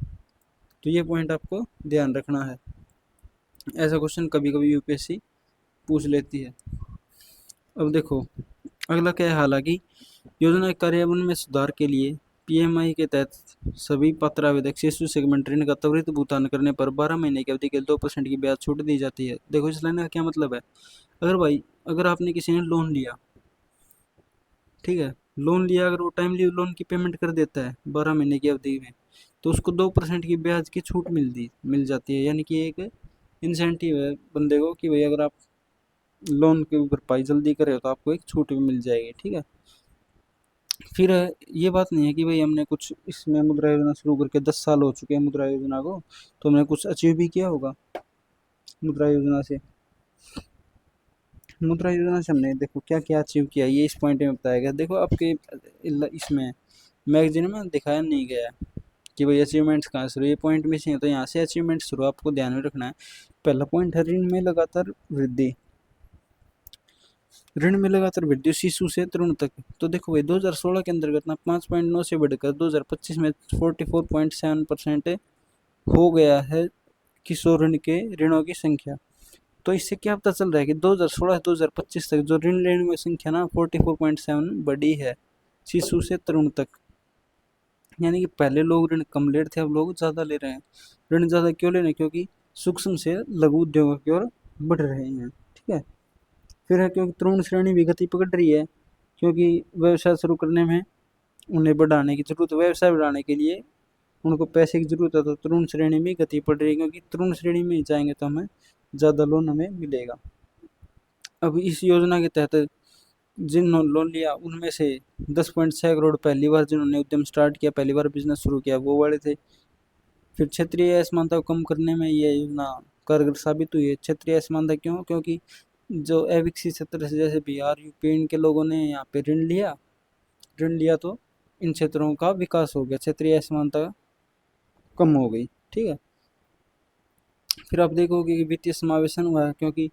तो ये पॉइंट आपको ध्यान रखना है, ऐसा क्वेश्चन कभी कभी यूपीएससी पूछ लेती है। अब देखो अगला क्या है, हालांकि योजना के कार्यान्वयन में सुधार के लिए PMI के तहत सभी पात्र आवेदक शिशु सेगमेंट ऋण का त्वरित भुगतान करने पर 12 महीने की अवधि के 2% की ब्याज छूट दी जाती है। देखो इस लाइन का क्या मतलब है, अगर आपने किसी ने लोन लिया, ठीक है, लोन लिया, अगर वो टाइमली लोन की पेमेंट कर देता है 12 महीने की अवधि में, तो उसको 2% की ब्याज की छूट मिल जाती है। यानी कि एक इंसेंटिव है बंदे को कि भाई अगर आप लोन की भरपाई जल्दी करे तो आपको एक छूट भी मिल जाएगी, ठीक है। फिर ये बात नहीं है कि भाई हमने कुछ इसमें मुद्रा योजना शुरू करके 10 साल हो चुके हैं मुद्रा योजना को, तो हमने कुछ अचीव भी किया होगा मुद्रा योजना से। मुद्रा योजना से हमने देखो क्या क्या अचीव किया, ये इस पॉइंट में बताया गया। देखो आपके इसमें मैगजीन में दिखाया नहीं गया है कि भाई अचीवमेंट्स कहाँ शुरू, ये पॉइंट मिसिंग है, तो यहाँ से अचीवमेंट शुरू आपको ध्यान में रखना है। पहला पॉइंट है ऋण में लगातार वृद्धि, ऋण में लगातार वृद्धि शिशु से तरुण तक। तो देखो भाई 2016 के अंतर्गत ना 5.9 से बढ़कर 2025 में 44.7% हो गया है किशोर ऋण के ऋणों की संख्या। तो इससे क्या पता चल रहा है कि 2016 से 2025 तक जो ऋण लेने की संख्या ना 44.7 बढ़ी है शिशु से तरुण तक। यानी कि पहले लोग ऋण कम ले रहे थे, अब लोग ज़्यादा ले रहे हैं। ऋण ज़्यादा क्यों ले रहे हैं? क्योंकि सूक्ष्म से लघु उद्योगों की ओर बढ़ रहे हैं, ठीक है। फिर है क्योंकि तरुण श्रेणी भी गति पकड़ रही है, क्योंकि व्यवसाय शुरू करने में उन्हें बढ़ाने की जरूरत है, व्यवसाय बढ़ाने के लिए उनको पैसे की जरूरत है, तो तरुण श्रेणी में गति पड़ रही है, क्योंकि तरुण श्रेणी में जाएंगे तो हमें ज़्यादा लोन हमें मिलेगा। अब इस योजना के तहत जिन्होंने लोन लिया उनमें से 10.6 करोड़ पहली बार जिन्होंने उद्यम स्टार्ट किया, पहली बार बिजनेस शुरू किया, वो वाले थे। फिर क्षेत्रीय असमानता को कम करने में ये योजना कारगर साबित हुई है। क्षेत्रीय असमानता क्यों? क्योंकि जो अविकसित क्षेत्र से जैसे बिहार यूपी इनके लोगों ने यहाँ पे ऋण लिया तो इन क्षेत्रों का विकास हो गया, क्षेत्रीय असमानता कम हो गई, ठीक है। फिर आप देखोगे कि वित्तीय समावेशन हुआ है, क्योंकि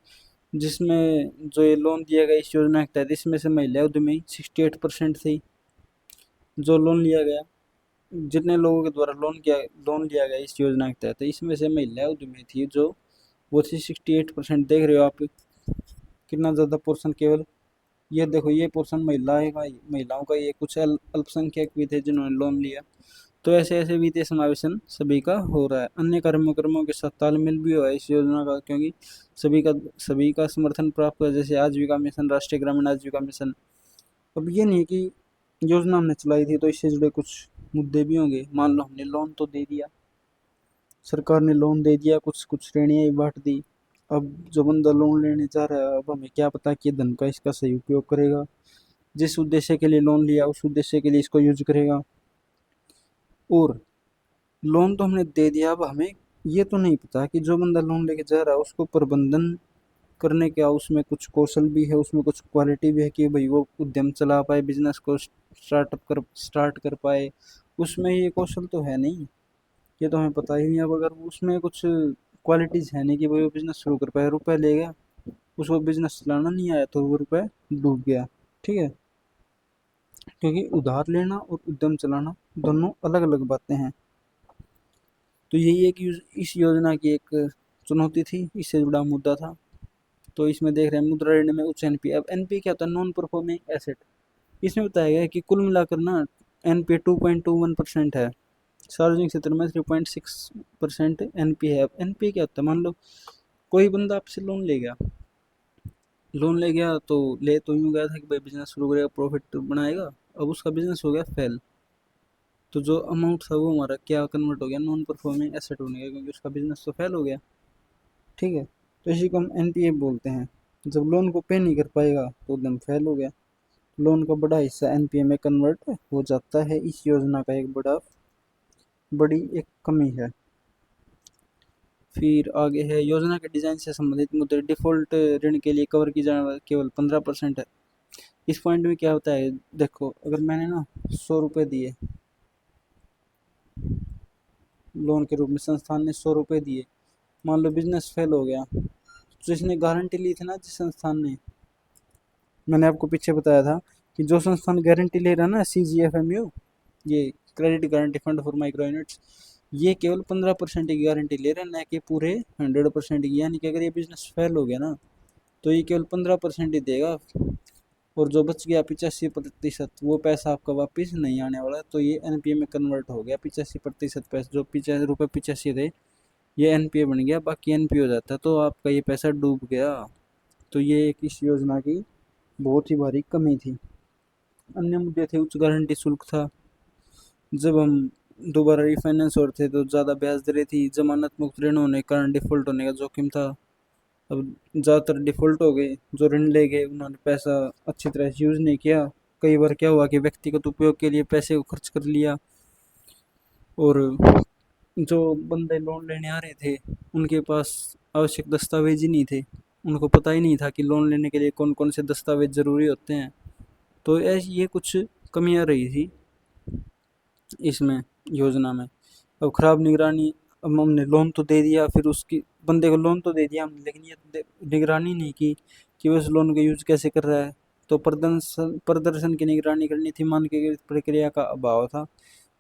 जिसमें जो ये लोन दिया गया इस योजना के तहत, इसमें से महिला उद्यमी 68% थी जो लोन लिया गया। जितने लोगों के द्वारा लोन लिया गया इस योजना के तहत, इसमें से महिला उद्यमी थी जो वो थी 68%। देख रहे हो आप कितना ज़्यादा पोर्शन, केवल ये देखो ये पोर्शन महिलाओं का ये कुछ अल्पसंख्यक भी थे जिन्होंने लोन लिया। तो ऐसे ऐसे वित्तीय समावेशन सभी का हो रहा है। अन्य कार्यक्रमों के साथ तालमेल भी हुआ है इस योजना का, क्योंकि सभी का समर्थन प्राप्त हुआ, जैसे आजीविका मिशन, राष्ट्रीय ग्रामीण आजीविका मिशन। अब ये नहीं है कि योजना हमने चलाई थी तो इससे जुड़े कुछ मुद्दे भी होंगे। मान लो हमने लोन तो दे दिया, सरकार ने लोन दे दिया, कुछ कुछ श्रेणियाँ ही बांट दी। अब जो बंदा लोन लेने जा रहा है, अब हमें क्या पता कि धन का इसका सही उपयोग करेगा, जिस उद्देश्य के लिए लोन लिया उस उद्देश्य के लिए इसको यूज करेगा। और लोन तो हमने दे दिया, अब हमें ये तो नहीं पता कि जो बंदा लोन लेके जा रहा है उसको प्रबंधन करने का उसमें कुछ कौशल भी है, उसमें कुछ क्वालिटी भी है कि भाई वो उद्यम चला पाए, बिजनेस को स्टार्ट कर पाए। उसमें ये कौशल तो है नहीं, ये तो हमें पता ही नहीं। अब अगर उसमें कुछ क्वालिटीज़ है नहीं कि भाई वो बिजनेस शुरू कर पाए, रुपए ले गया, उसको बिजनेस चलाना नहीं आया तो वो रुपए डूब गया, ठीक है। क्योंकि उधार लेना और उद्यम चलाना दोनों अलग अलग बातें हैं। तो यही एक इस योजना की एक चुनौती थी, इससे जुड़ा मुद्दा था। तो इसमें देख रहे हैं मुद्रा ऋण में उच्च एनपीए। अब एनपीए क्या होता है? Non performing asset. इसमें बताया गया है कि कुल मिलाकर ना एनपीए 2.21% है, सार्वजनिक क्षेत्र में 3.6% एनपीए है। अब एनपीए क्या होता है? मान लो कोई बंदा आपसे लोन ले गया तो ले तो यूँ गया था कि भाई बिजनेस शुरू करेगा, प्रॉफिट बनाएगा। अब उसका बिजनेस हो गया फेल, तो जो अमाउंट था वो हमारा क्या कन्वर्ट हो गया? नॉन परफॉर्मिंग एसेट होने गया, क्योंकि उसका बिजनेस तो फेल हो गया। ठीक है, तो इसी को हम एनपीए बोलते हैं। जब लोन को पे नहीं कर पाएगा तो एकदम फेल हो गया। लोन का बड़ा हिस्सा एनपीए में कन्वर्ट हो जाता है। इस योजना का एक बड़ी एक कमी है। फिर आगे है योजना के डिजाइन से संबंधित मुद्दे। डिफॉल्ट ऋण के लिए कवर की जाने वाली केवल 15% है। इस पॉइंट में क्या होता है? देखो, अगर मैंने ना 100 रुपये दिए लोन के रूप में, संस्थान ने 100 रुपये दिए, मान लो बिजनेस फेल हो गया, तो जिसने गारंटी ली थी ना, जिस संस्थान ने, मैंने आपको पीछे बताया था कि जो संस्थान गारंटी ले रहा है ना, CGFMU, ये credit guarantee fund for micro units, ये केवल 15% की गारंटी ले रहे हैं, ना कि पूरे 100% की। यानी कि अगर ये बिजनेस फेल हो गया ना तो ये केवल 15% ही देगा, और जो बच गया 85% वो पैसा आपका वापस नहीं आने वाला। तो ये एनपीए में कन्वर्ट हो गया। 85% पैसे, जो 85 रुपये थे, ये एनपीए बन गया, बाकी एनपीए हो जाता, तो आपका ये पैसा डूब गया। तो ये एक इस योजना की बहुत ही भारी कमी थी। अन्य मुद्दे थे, उच्च गारंटी शुल्क था। जब हम दोबारा रिफाइनेंस हो रहे थे तो ज़्यादा ब्याज दरें थी। जमानत मुक्त ऋण होने के कारण डिफ़ॉल्ट होने का जोखिम था। अब ज़्यादातर डिफ़ॉल्ट हो गए, जो ऋण ले गए उन्होंने पैसा अच्छी तरह से यूज़ नहीं किया। कई बार क्या हुआ कि व्यक्तिगत उपयोग के लिए पैसे को खर्च कर लिया, और जो बंदे लोन लेने आ रहे थे उनके पास आवश्यक दस्तावेज ही नहीं थे। उनको पता ही नहीं था कि लोन लेने के लिए कौन कौन से दस्तावेज ज़रूरी होते हैं। तो ये कुछ कमियां रही थी इसमें, योजना में। अब खराब निगरानी। अब हमने लोन तो दे दिया, फिर उसकी बंदे को लोन तो दे दिया हमने, लेकिन ये निगरानी नहीं की कि वो उस लोन का यूज कैसे कर रहा है। तो प्रदर्शन की निगरानी करनी थी, मानकीकृत प्रक्रिया का अभाव था।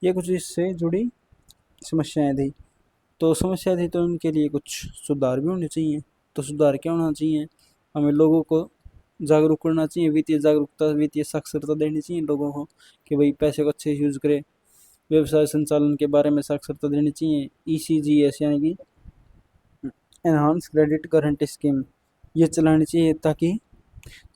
ये कुछ इससे जुड़ी समस्याएं थी। तो समस्या थी तो उनके लिए कुछ सुधार भी होने चाहिए। तो सुधार क्या होना चाहिए? हमें लोगों को जागरूक करना चाहिए, वित्तीय जागरूकता, वित्तीय साक्षरता देनी चाहिए लोगों को कि भाई पैसे को अच्छे से यूज़ करें। व्यवसाय संचालन के बारे में साक्षरता देनी चाहिए। ECGS यानी कि एनहांस क्रेडिट गारंटी स्कीम, ये चलानी चाहिए, ताकि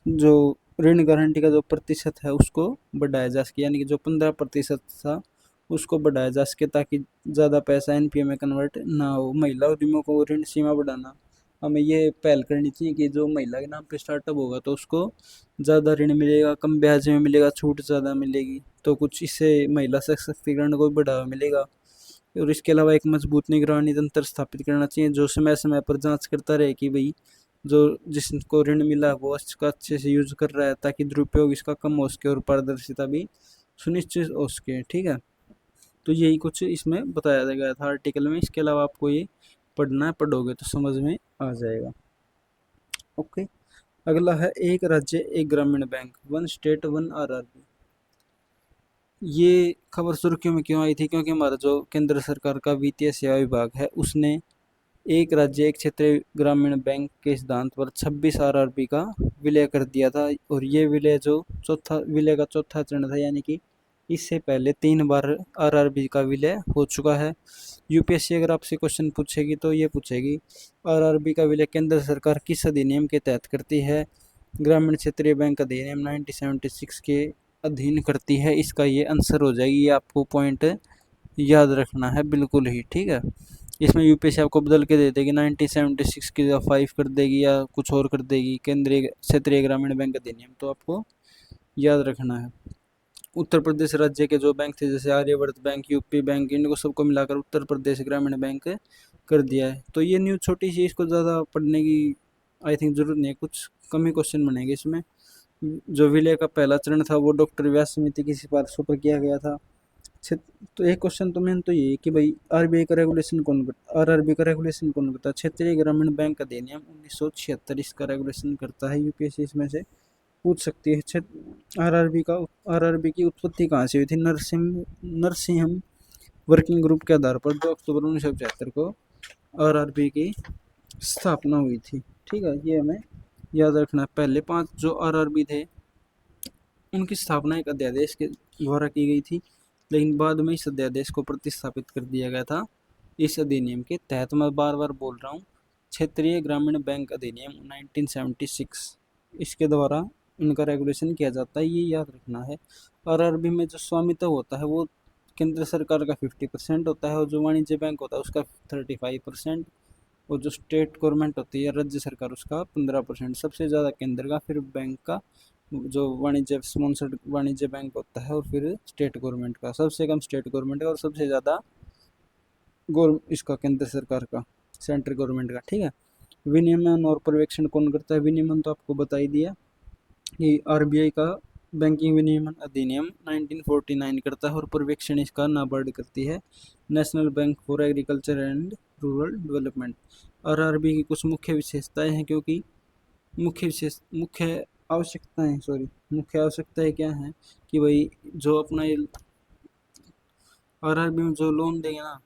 जो ऋण गारंटी का जो प्रतिशत है उसको बढ़ाया जा सके। यानी कि जो 15% था उसको बढ़ाया जा सके, ताकि ज़्यादा पैसा एनपीए में कन्वर्ट ना हो। महिला उद्यमियों को ऋण सीमा बढ़ाना, हमें ये पहल करनी चाहिए कि जो महिला के नाम पे स्टार्टअप होगा तो उसको ज़्यादा ऋण मिलेगा, कम ब्याज में मिलेगा, छूट ज़्यादा मिलेगी। तो कुछ इससे महिला सशक्तिकरण को भी बढ़ावा मिलेगा। और इसके अलावा एक मजबूत निगरानी तंत्र स्थापित करना चाहिए, जो समय समय पर जांच करता रहे कि भाई जो जिसको ऋण मिला वो इसका अच्छे से यूज कर रहा है, ताकि दुरुपयोग इसका कम हो सके और पारदर्शिता भी सुनिश्चित हो सके। ठीक है, तो यही कुछ इसमें बताया गया था आर्टिकल में। इसके अलावा आपको ये पढ़ना है, पढ़ोगे तो समझ में आ जाएगा। ओके, अगला है एक राज्य एक ग्रामीण bank, one state one RRB. ये खबर सुर्खियों में क्यों आई थी? क्योंकि हमारा जो केंद्र सरकार का वित्तीय सेवा विभाग है उसने एक राज्य एक क्षेत्रीय ग्रामीण बैंक के सिद्धांत पर 26 आरआरबी का विलय कर दिया था। और ये विलय विलय का चौथा चरण था, यानी कि इससे पहले 3 बार आरआरबी का विलय हो चुका है। यूपीएससी अगर आपसे क्वेश्चन पूछेगी तो ये पूछेगी, आरआरबी का विलय केंद्र सरकार किस अधिनियम के तहत करती है? ग्रामीण क्षेत्रीय बैंक अधिनियम 1976 के अधीन करती है। इसका ये आंसर हो जाएगी। ये आपको पॉइंट याद रखना है बिल्कुल ही। ठीक है, इसमें यूपीएससी आपको बदल के दे देगी, 1976 की जगह 5 कर देगी या कुछ और कर देगी, केंद्रीय क्षेत्रीय ग्रामीण बैंक अधिनियम, तो आपको याद रखना है। उत्तर प्रदेश राज्य के जो बैंक थे, जैसे आर्यवर्त बैंक, यूपी बैंक, इनको सबको मिलाकर उत्तर प्रदेश ग्रामीण बैंक कर दिया है। तो ये न्यूज़ छोटी सी, इसको ज़्यादा पढ़ने की आई थिंक ज़रूरत नहीं है, कुछ कम ही क्वेश्चन बनेंगे इसमें। जो विलय का पहला चरण था वो डॉक्टर व्यास समिति की सिफारिशों पर किया गया था। तो एक क्वेश्चन तो मेन तो ये है कि भाई आरबीआई का रेगुलेशन कौन करता, आरआरबी का रेगुलेशन कौन करता है? क्षेत्रीय ग्रामीण बैंक अधिनियम 1976 इसका रेगुलेशन करता है। यूपीएससी इसमें से पूछ सकती है। आरआरबी की उत्पत्ति कहाँ से हुई थी? नरसिंहम वर्किंग ग्रुप के आधार पर 2 अक्टूबर 1975 को आरआरबी की स्थापना हुई थी। ठीक है, ये हमें याद रखना, पहले 5 जो आरआरबी थे उनकी स्थापना एक अध्यादेश के द्वारा की गई थी, लेकिन बाद में इस अध्यादेश को प्रतिस्थापित कर दिया गया था इस अधिनियम के तहत। मैं बार बार बोल रहा हूँ, क्षेत्रीय ग्रामीण बैंक अधिनियम 1976, इसके द्वारा इनका रेगुलेशन किया जाता है, ये याद रखना है। आरआरबी में जो स्वामित्व होता है वो केंद्र सरकार का 50% होता है, और जो वाणिज्य बैंक होता है उसका 35%, और जो स्टेट गवर्नमेंट होती है राज्य सरकार उसका 15%। सबसे ज़्यादा केंद्र का, फिर बैंक का, जो वाणिज्य स्पॉन्सर्ड वाणिज्य बैंक होता है, और फिर स्टेट गवर्नमेंट का। सबसे कम स्टेट गवर्नमेंट का और सबसे ज़्यादा इसका केंद्र सरकार का, सेंट्रल गवर्नमेंट का। ठीक है, विनियमन और पर्यवेक्षण कौन करता है? विनियमन तो आपको बता ही दिया कि आरबीआई का बैंकिंग विनियमन अधिनियम 1949 करता है, और पर्यवेक्षण इसका नाबार्ड करती है, national bank for agriculture and rural development. RRB की कुछ मुख्य विशेषताएं हैं, क्योंकि मुख्य आवश्यकताएं क्या हैं कि भाई जो अपना ये आरआरबी में जो लोन देंगे ना,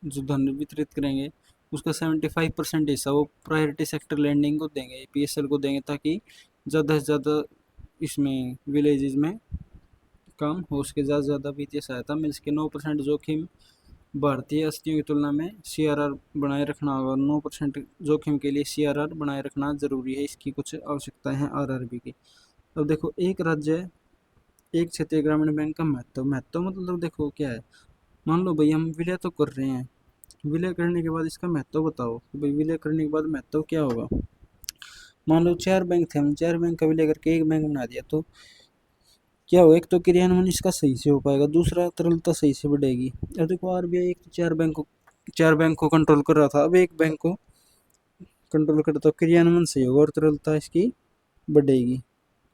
जो धन वितरित करेंगे, उसका 75% हिस्सा वो प्रायोरिटी सेक्टर लैंडिंग को देंगे, पीएसएल को देंगे, ताकि ज़्यादा से ज़्यादा इसमें विलेजेस में काम हो सके, ज़्यादा से ज़्यादा वित्तीय सहायता मिल सके। 9% जोखिम भारतीय अस्थियों की तुलना में सीआरआर बनाए रखना होगा। 9% जोखिम के लिए सीआरआर बनाए रखना जरूरी है। इसकी कुछ आवश्यकताएं हैं आरआरबी की। अब देखो, एक राज्य एक क्षेत्रीय ग्रामीण बैंक का महत्व मतलब देखो क्या है। मान लो भाई हम विलय तो कर रहे हैं, विलय करने के बाद इसका महत्व बताओ कि भाई विलय करने के बाद महत्व क्या होगा। मान लो 4 बैंक थे, हम 4 बैंक का विलय करके एक बैंक बना दिया, तो क्या हो, एक तो क्रियान्वयन इसका सही से हो पाएगा, दूसरा तरलता सही से बढ़ेगी। अब देखो आरबीआई एक तो 4 बैंक को कंट्रोल कर रहा था, अब एक बैंक को कंट्रोल करे तो क्रियान्वयन सही होगा और तरलता इसकी बढ़ेगी।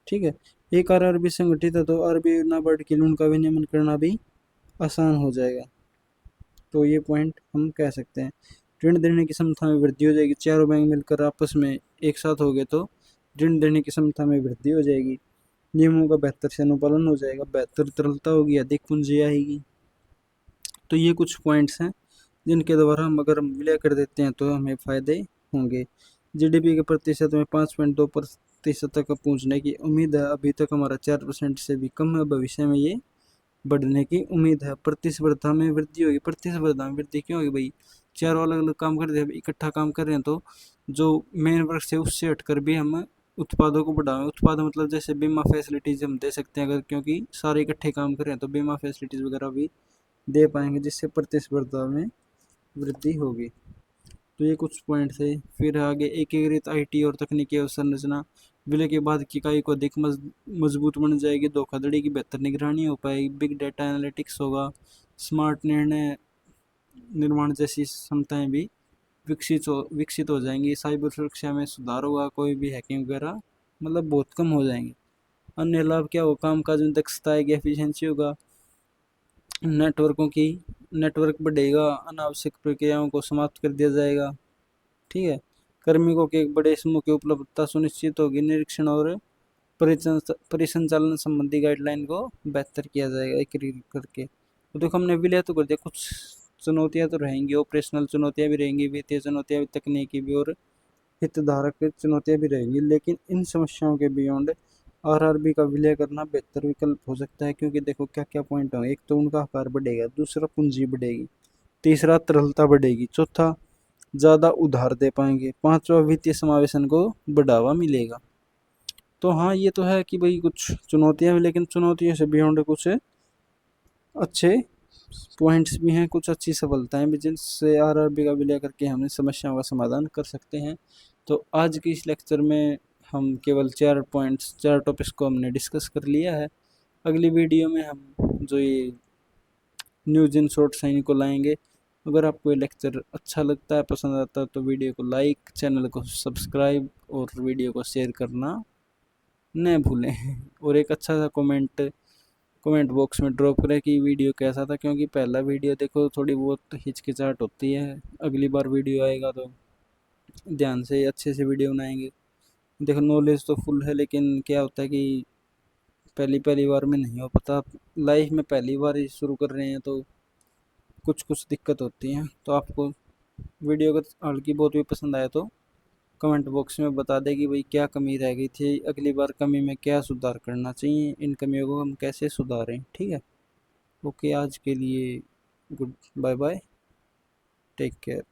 ठीक है, एक आरआरबी संगठित है तो आरबीआई नाबार्ड की लोन का विनियमन करना भी आसान हो जाएगा। तो ये पॉइंट हम कह सकते हैं। ऋण देने की क्षमता में वृद्धि हो जाएगी, चारों बैंक मिलकर आपस में एक साथ हो गए तो ऋण देने की क्षमता में वृद्धि हो जाएगी, नियमों का बेहतर से अनुपालन हो जाएगा, बेहतर तरलता होगी, अधिक पूंजी आएगी। तो ये कुछ पॉइंट्स हैं जिनके द्वारा अगर हम विलय कर देते हैं तो हमें फायदे होंगे। जीडीपी के प्रतिशत में 5.2% तक पहुंचने की उम्मीद है। अभी तक हमारा 4% से भी कम है, भविष्य में ये बढ़ने की उम्मीद है। प्रतिस्पर्धा में वृद्धि होगी। प्रतिस्पर्धा में वृद्धि क्यों होगी भाई? चारों अलग अलग काम कर रहे हैं, इकट्ठा काम कर रहे हैं, तो जो मेन वर्क से उससे हटकर भी हम उत्पादों को बढ़ावें। उत्पाद मतलब जैसे बीमा फैसिलिटीज हम दे सकते हैं, अगर क्योंकि सारे इकट्ठे काम कर रहे हैं तो बीमा फैसिलिटीज वगैरह भी दे पाएंगे, जिससे प्रतिस्पर्धा में वृद्धि होगी। तो ये कुछ पॉइंट्स है। फिर आगे एकीकृत आईटी और तकनीकी अवसंरचना। विलय के बाद की इकाई को अधिक मजबूत बन जाएगी, धोखाधड़ी की बेहतर निगरानी हो पाएगी, बिग डाटा एनालिटिक्स होगा, स्मार्ट निर्णय निर्माण जैसी क्षमताएं भी विकसित हो जाएंगी। साइबर सुरक्षा में सुधार होगा, कोई भी हैकिंग वगैरह मतलब बहुत कम हो जाएंगे। अन्य लाभ क्या हो? काम काज में दक्षता आएगी, एफिशिएंसी होगा, नेटवर्क बढ़ेगा, अनावश्यक प्रक्रियाओं को समाप्त कर दिया जाएगा। ठीक है, कार्मिकों के एक बड़े समूह की उपलब्धता सुनिश्चित होगी, निरीक्षण और परिसंचालन संबंधी गाइडलाइन को बेहतर किया जाएगा एकीकृत करके। तो देखो हमने विलय तो कर दिया, कुछ चुनौतियां तो रहेंगी, ऑपरेशनल चुनौतियां भी रहेंगी, वित्तीय चुनौतियां भी, तकनीकी भी, और हितधारक चुनौतियां भी रहेंगी। लेकिन इन समस्याओं के बियॉन्ड आरआरबी का विलय करना बेहतर विकल्प हो सकता है, क्योंकि देखो क्या क्या पॉइंट होंगे। एक तो उनका आकार बढ़ेगा, दूसरा पूंजी बढ़ेगी, तीसरा तरलता बढ़ेगी, चौथा ज़्यादा उधार दे पाएंगे, पांचवा वित्तीय समावेशन को बढ़ावा मिलेगा। तो हाँ, ये तो है कि भाई कुछ चुनौतियां भी, लेकिन चुनौतियों से बियॉन्ड कुछ अच्छे पॉइंट्स भी हैं, कुछ अच्छी सफलताएं भी, जिनसे आरआरबी का विलय करके हम समस्याओं का समाधान कर सकते हैं। तो आज के इस लेक्चर में हम केवल 4 टॉपिक्स को हमने डिस्कस कर लिया है। अगली वीडियो में हम जो ये न्यूज इन शॉर्ट्स हैं इनको लाएंगे। अगर आपको ये लेक्चर अच्छा लगता है, पसंद आता है, तो वीडियो को लाइक, चैनल को सब्सक्राइब और वीडियो को शेयर करना न भूलें। और एक अच्छा सा कमेंट बॉक्स में ड्रॉप करें कि वीडियो कैसा था, क्योंकि पहला वीडियो देखो थोड़ी बहुत हिचकिचाहट होती है, अगली बार वीडियो आएगा तो ध्यान से अच्छे से वीडियो बनाएंगे। देखो नॉलेज तो फुल है, लेकिन क्या होता है कि पहली पहली बार में नहीं हो पता, लाइफ में पहली बार ही शुरू कर रहे हैं तो कुछ कुछ दिक्कत होती है। तो आपको वीडियो अगर हल्की बहुत भी पसंद आया तो कमेंट बॉक्स में बता दे कि भाई क्या कमी रह गई थी, अगली बार कमी में क्या सुधार करना चाहिए, इन कमियों को हम कैसे सुधारें। ठीक है। ओके, आज के लिए good bye bye, take care.